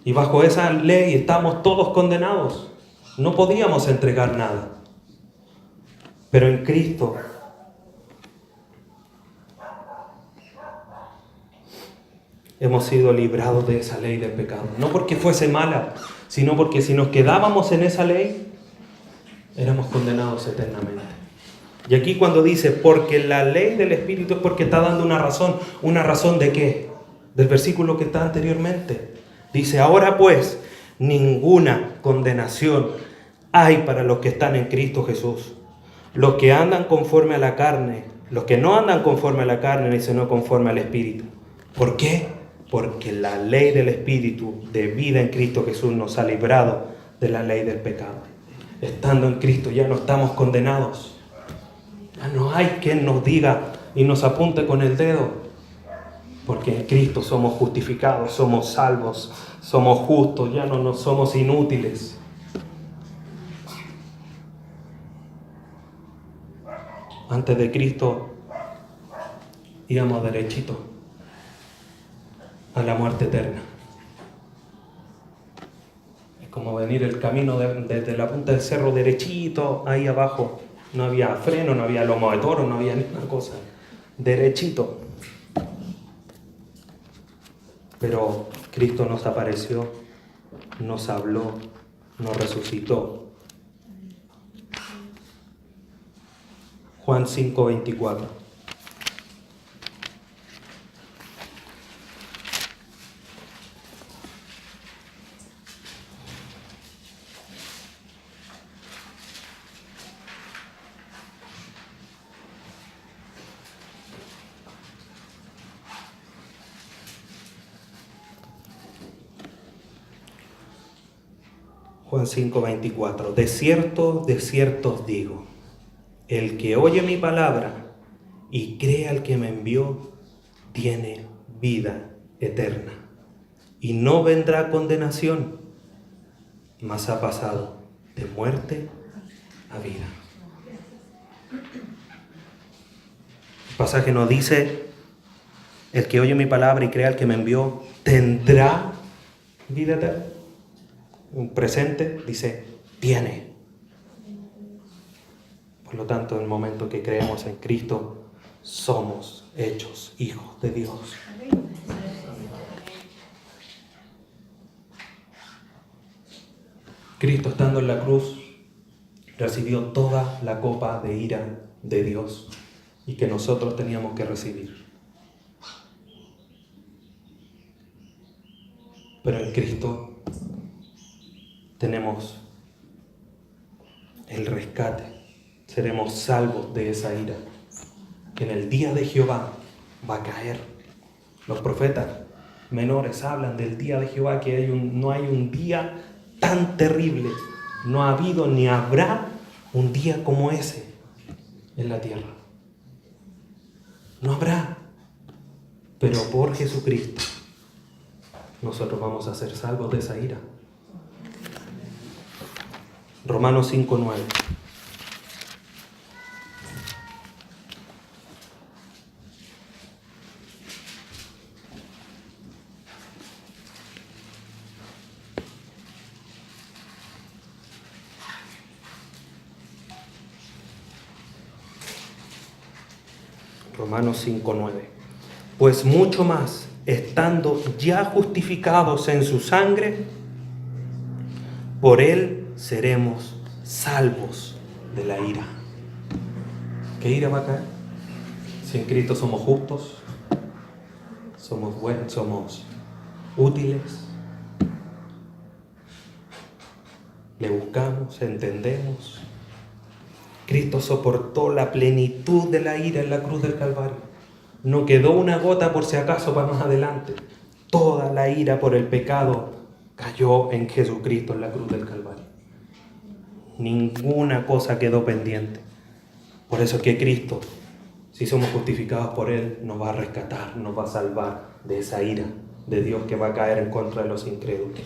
Y bajo esa ley estamos todos condenados. No podíamos entregar nada. Pero en Cristo hemos sido librados de esa ley del pecado. No porque fuese mala, sino porque si nos quedábamos en esa ley, éramos condenados eternamente. Y aquí cuando dice, porque la ley del Espíritu, es porque está dando una razón ¿de qué? Del versículo que está anteriormente. Dice, ahora pues, ninguna condenación hay para los que están en Cristo Jesús. Los que andan conforme a la carne, los que no andan conforme a la carne, sino conforme al Espíritu. ¿Por qué? Porque la ley del Espíritu de vida en Cristo Jesús nos ha librado de la ley del pecado. Estando en Cristo ya no estamos condenados. Ya no hay quien nos diga y nos apunte con el dedo. Porque en Cristo somos justificados, somos salvos, somos justos, ya no somos inútiles. Antes de Cristo íbamos derechito a la muerte eterna. Es como venir el camino desde la punta del cerro derechito, ahí abajo. No había freno, no había lomo de toro, no había ninguna cosa. Derechito. Pero Cristo nos apareció, nos habló, nos resucitó. Juan 5:24. Juan 5:24. De cierto os digo, el que oye mi palabra y cree al que me envió, tiene vida eterna. Y no vendrá condenación, mas ha pasado de muerte a vida. El pasaje nos dice, el que oye mi palabra y cree al que me envió, tendrá vida eterna. Un presente dice, tiene. Por lo tanto, en el momento que creemos en Cristo, somos hechos hijos de Dios. Cristo, estando en la cruz, recibió toda la copa de ira de Dios y que nosotros teníamos que recibir. Pero en Cristo tenemos el rescate. Seremos salvos de esa ira, que en el día de Jehová va a caer. Los profetas menores hablan del día de Jehová, que no hay un día tan terrible, no ha habido ni habrá un día como ese en la tierra. No habrá, pero por Jesucristo nosotros vamos a ser salvos de esa ira. Romanos 5:9. Romanos 5:9. Pues mucho más, estando ya justificados en su sangre, por él seremos salvos de la ira. ¿Qué ira va a caer? Si en Cristo somos justos, somos buenos, somos útiles, le buscamos, entendemos. Cristo soportó la plenitud de la ira en la cruz del Calvario. No quedó una gota por si acaso para más adelante. Toda la ira por el pecado cayó en Jesucristo en la cruz del Calvario. Ninguna cosa quedó pendiente. Por eso es que Cristo, si somos justificados por Él, nos va a rescatar, nos va a salvar de esa ira de Dios que va a caer en contra de los incrédulos.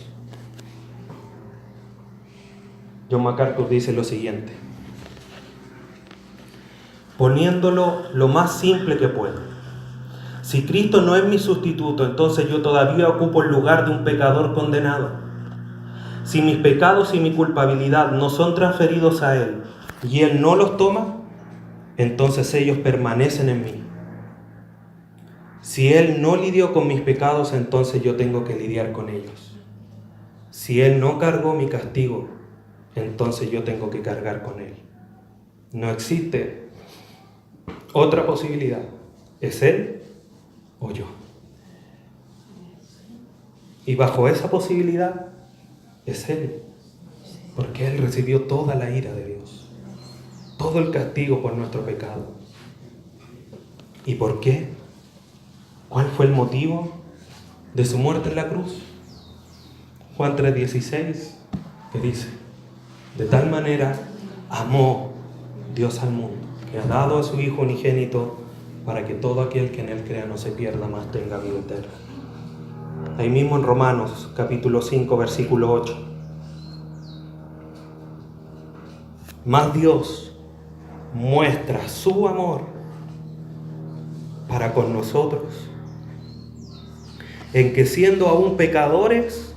John MacArthur dice lo siguiente: poniéndolo lo más simple que puedo, si Cristo no es mi sustituto, entonces yo todavía ocupo el lugar de un pecador condenado. Si mis pecados y mi culpabilidad no son transferidos a Él y Él no los toma, entonces ellos permanecen en mí. Si Él no lidió con mis pecados, entonces yo tengo que lidiar con ellos. Si Él no cargó mi castigo, entonces yo tengo que cargar con Él. No existe otra posibilidad. ¿Es Él o yo? Y bajo esa posibilidad es Él, porque Él recibió toda la ira de Dios, todo el castigo por nuestro pecado. ¿Y por qué? ¿Cuál fue el motivo de su muerte en la cruz? Juan 3:16, que dice: de tal manera amó Dios al mundo, que ha dado a su Hijo unigénito, para que todo aquel que en Él crea no se pierda, mas tenga vida eterna. Ahí mismo en Romanos capítulo 5, versículo 8. Mas Dios muestra su amor para con nosotros, en que siendo aún pecadores,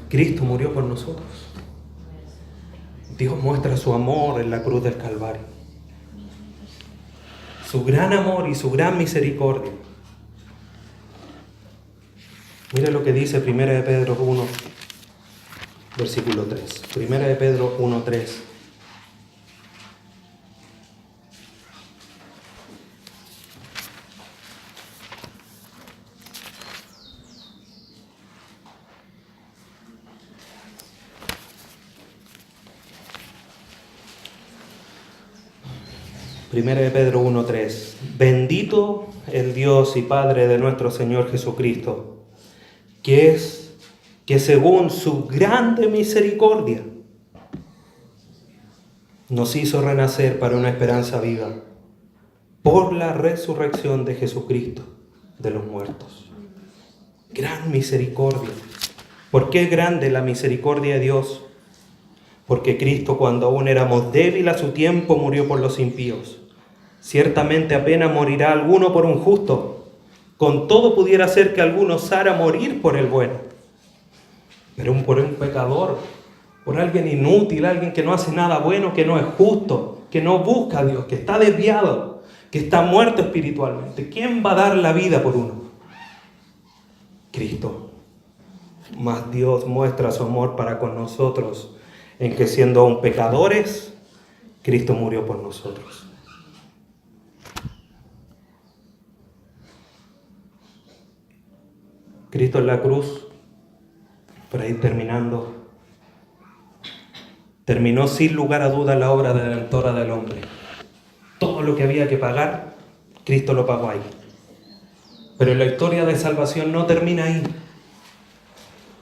Cristo murió por nosotros. Dios muestra su amor en la cruz del Calvario, su gran amor y su gran misericordia. Mire lo que dice 1 de Pedro 1, versículo 3. 1 de Pedro 1, 3. Primera de Pedro 1:3. Bendito el Dios y Padre de nuestro Señor Jesucristo, que según su grande misericordia nos hizo renacer para una esperanza viva por la resurrección de Jesucristo de los muertos. Gran misericordia. ¿Por qué es grande la misericordia de Dios? Porque Cristo, cuando aún éramos débiles a su tiempo, murió por los impíos. Ciertamente apenas morirá alguno por un justo, con todo pudiera ser que alguno osara morir por el bueno. Pero por un pecador, por alguien inútil, alguien que no hace nada bueno, que no es justo, que no busca a Dios, que está desviado, que está muerto espiritualmente, ¿quién va a dar la vida por uno? Cristo. Mas Dios muestra su amor para con nosotros, en que siendo aún pecadores, Cristo murió por nosotros. Cristo en la cruz, para ir terminando, terminó sin lugar a duda la obra redentora del hombre. Todo lo que había que pagar, Cristo lo pagó ahí. Pero la historia de salvación no termina ahí,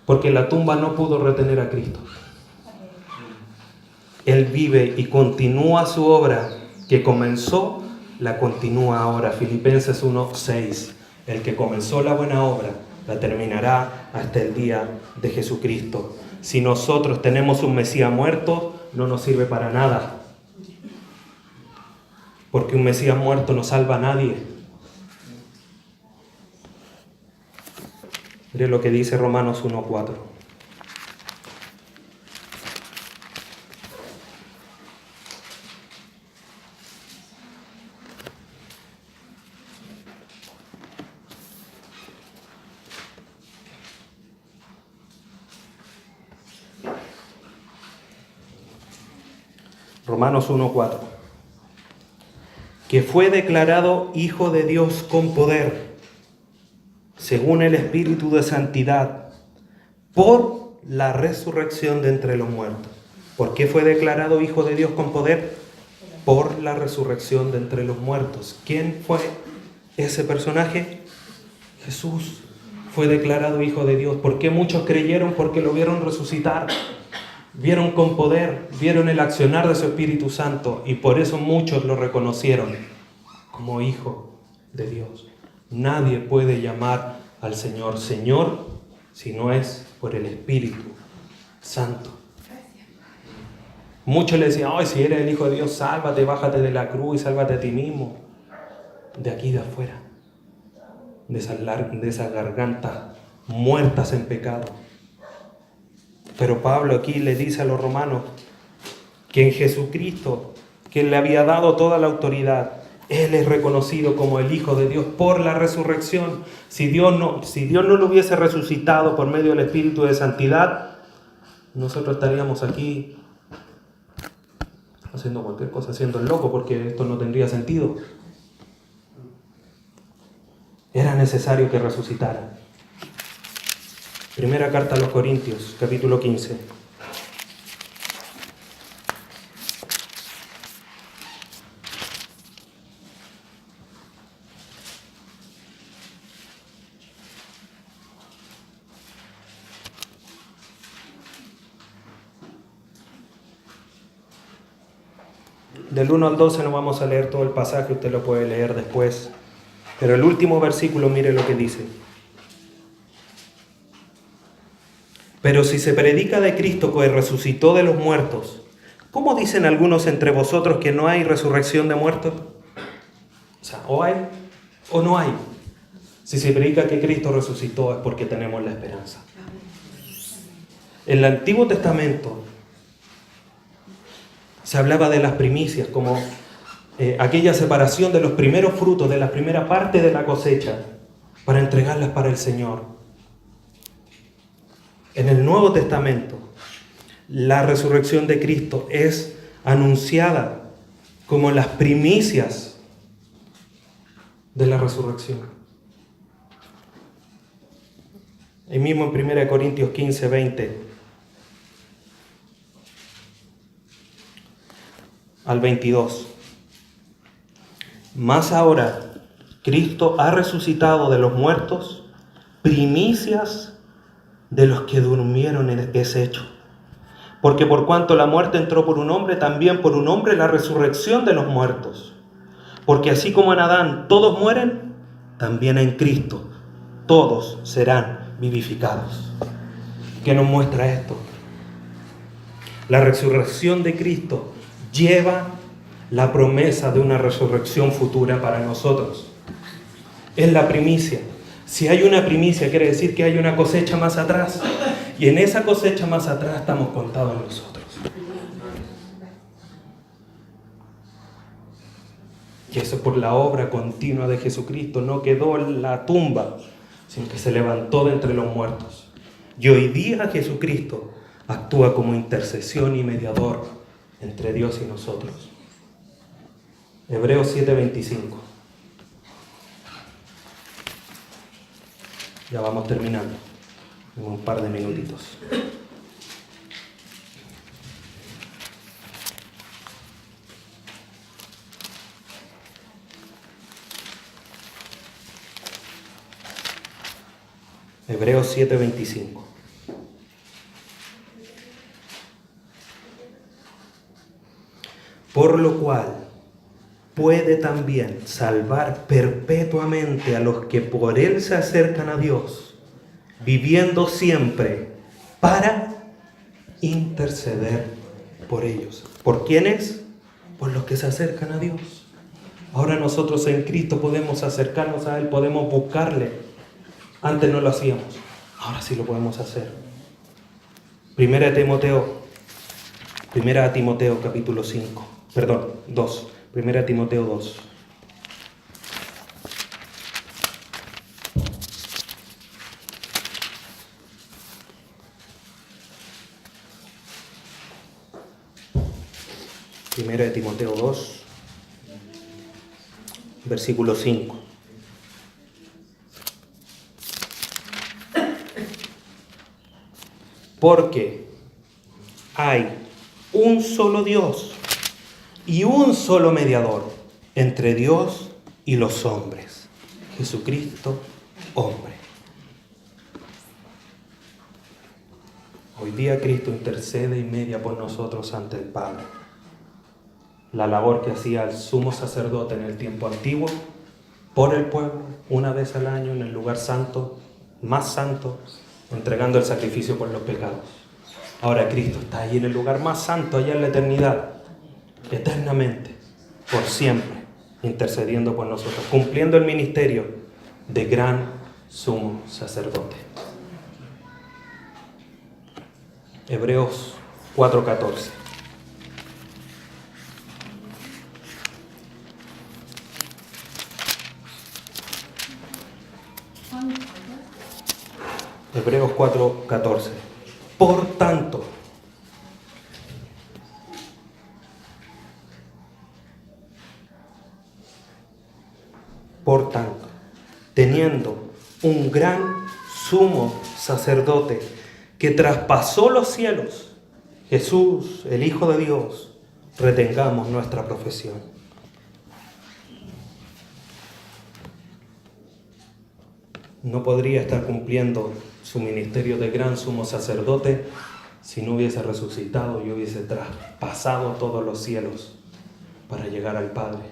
porque la tumba no pudo retener a Cristo. Él vive y continúa su obra que comenzó, la continúa ahora. Filipenses 1:6. El que comenzó la buena obra la terminará hasta el día de Jesucristo. Si nosotros tenemos un Mesías muerto, no nos sirve para nada, porque un Mesías muerto no salva a nadie. Mire lo que dice Romanos 1:4. Romanos 1:4. Que fue declarado Hijo de Dios con poder, según el Espíritu de Santidad, por la resurrección de entre los muertos. ¿Por qué fue declarado Hijo de Dios con poder? Por la resurrección de entre los muertos. ¿Quién fue ese personaje? Jesús fue declarado Hijo de Dios. ¿Por qué muchos creyeron? Porque lo vieron resucitar, vieron con poder, vieron el accionar de su Espíritu Santo, y por eso muchos lo reconocieron como Hijo de Dios. Nadie puede llamar al Señor Señor si no es por el Espíritu Santo. Muchos le decían: ay, si eres el Hijo de Dios, sálvate, bájate de la cruz y sálvate a ti mismo. De aquí de afuera, de esas gargantas muertas en pecado. Pero Pablo aquí le dice a los romanos que en Jesucristo, que le había dado toda la autoridad, Él es reconocido como el Hijo de Dios por la resurrección. Si Dios no lo hubiese resucitado por medio del Espíritu de Santidad, nosotros estaríamos aquí haciendo cualquier cosa, haciendo el loco, porque esto no tendría sentido. Era necesario que resucitara. Primera carta a los Corintios, capítulo 15. Del 1 al 12 no vamos a leer todo el pasaje, usted lo puede leer después. Pero el último versículo, mire lo que dice. Pero si se predica de Cristo que resucitó de los muertos, ¿cómo dicen algunos entre vosotros que no hay resurrección de muertos? O sea, o hay o no hay. Si se predica que Cristo resucitó es porque tenemos la esperanza. En el Antiguo Testamento se hablaba de las primicias como aquella separación de los primeros frutos, de la primera parte de la cosecha, para entregarlas para el Señor. En el Nuevo Testamento, la resurrección de Cristo es anunciada como las primicias de la resurrección. Ahí mismo en 1 Corintios 15, 20 al 22. Mas ahora Cristo ha resucitado de los muertos, primicias de los que durmieron es hecho. Porque por cuanto la muerte entró por un hombre, también por un hombre la resurrección de los muertos. Porque así como en Adán todos mueren, también en Cristo todos serán vivificados. ¿Qué nos muestra esto? La resurrección de Cristo lleva la promesa de una resurrección futura para nosotros. Es la primicia. Si hay una primicia, quiere decir que hay una cosecha más atrás. Y en esa cosecha más atrás estamos contados nosotros. Y eso por la obra continua de Jesucristo. No quedó en la tumba, sino que se levantó de entre los muertos. Y hoy día Jesucristo actúa como intercesión y mediador entre Dios y nosotros. Hebreos 7:25. Ya vamos terminando, en un par de minutitos. Hebreos 7:25. Por lo cual puede también salvar perpetuamente a los que por Él se acercan a Dios, viviendo siempre para interceder por ellos. ¿Por quiénes? Por los que se acercan a Dios. Ahora nosotros en Cristo podemos acercarnos a Él, podemos buscarle. Antes no lo hacíamos, ahora sí lo podemos hacer. Primera Timoteo capítulo 2. Primera Timoteo 2. Primera de Timoteo 2, versículo 5. Porque hay un solo Dios y un solo mediador entre Dios y los hombres, Jesucristo, hombre. Hoy día Cristo intercede y media por nosotros ante el Padre. La labor que hacía el sumo sacerdote en el tiempo antiguo por el pueblo, una vez al año en el lugar santo, más santo, entregando el sacrificio por los pecados. Ahora Cristo está ahí en el lugar más santo, allá en la eternidad, eternamente, por siempre, intercediendo por nosotros, cumpliendo el ministerio de gran sumo sacerdote. Hebreos 4:14. Hebreos 4:14. Por tanto, teniendo un gran sumo sacerdote que traspasó los cielos, Jesús, el Hijo de Dios, retengamos nuestra profesión. No podría estar cumpliendo su ministerio de gran sumo sacerdote si no hubiese resucitado y hubiese traspasado todos los cielos para llegar al Padre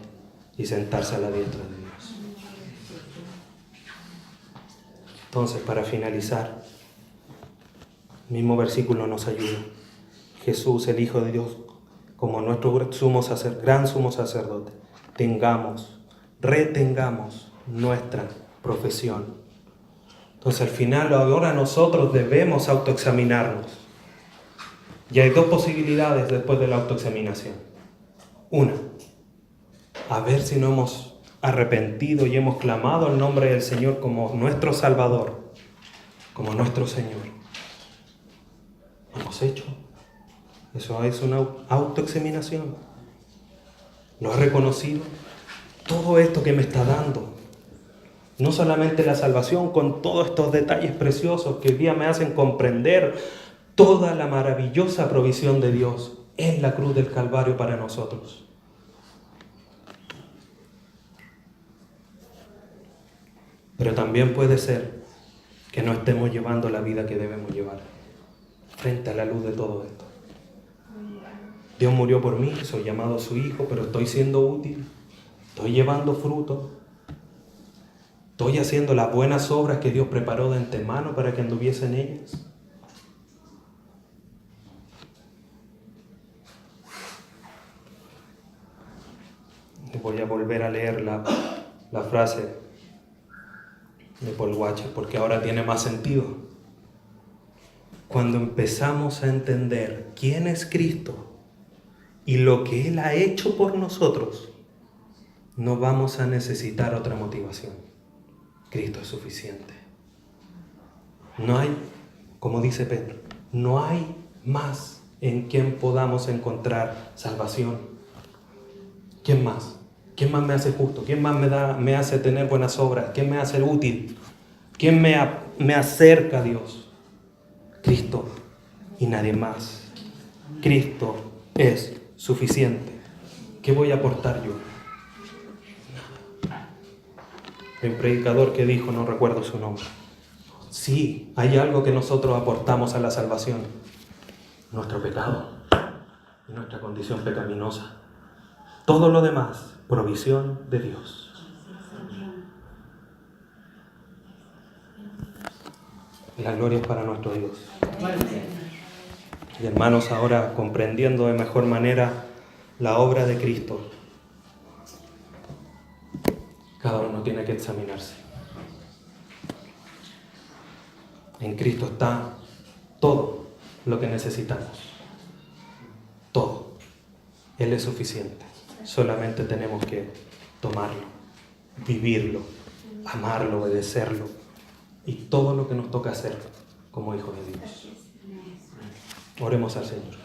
y sentarse a la diestra de Dios. Entonces, para finalizar, el mismo versículo nos ayuda. Jesús, el Hijo de Dios, como nuestro gran sumo sacerdote, retengamos nuestra profesión. Entonces, al final, ahora nosotros debemos autoexaminarnos. Y hay dos posibilidades después de la autoexaminación. Una, a ver si no hemos arrepentido y hemos clamado el nombre del Señor como nuestro Salvador, como nuestro Señor. ¿Lo hemos hecho? Eso es una autoexaminación. ¿Lo has reconocido? Todo esto que me está dando, no solamente la salvación, con todos estos detalles preciosos que hoy día me hacen comprender toda la maravillosa provisión de Dios en la cruz del Calvario para nosotros. Pero también puede ser que no estemos llevando la vida que debemos llevar frente a la luz de todo esto. Dios murió por mí, soy llamado su hijo, pero estoy siendo útil, estoy llevando fruto, estoy haciendo las buenas obras que Dios preparó de antemano para que anduviese en ellas. Voy a volver a leer la frase de Paul Washer porque ahora tiene más sentido. Cuando empezamos a entender quién es Cristo y lo que Él ha hecho por nosotros, no vamos a necesitar otra motivación. Cristo es suficiente. No hay, como dice Pedro, no hay más en quien podamos encontrar salvación. ¿Quién más? ¿Quién más me hace justo? ¿Quién más me hace tener buenas obras? ¿Quién me hace útil? ¿Quién me acerca a Dios? Cristo y nadie más. Cristo es suficiente. ¿Qué voy a aportar yo? Nada. Hay un predicador que dijo, no recuerdo su nombre, sí, hay algo que nosotros aportamos a la salvación: nuestro pecado y nuestra condición pecaminosa. Todo lo demás, provisión de Dios. La gloria es para nuestro Dios. Y hermanos, ahora comprendiendo de mejor manera la obra de Cristo, cada uno tiene que examinarse. En Cristo está todo lo que necesitamos. Todo. Él es suficiente. Solamente tenemos que tomarlo, vivirlo, amarlo, obedecerlo y todo lo que nos toca hacer como hijos de Dios. Oremos al Señor.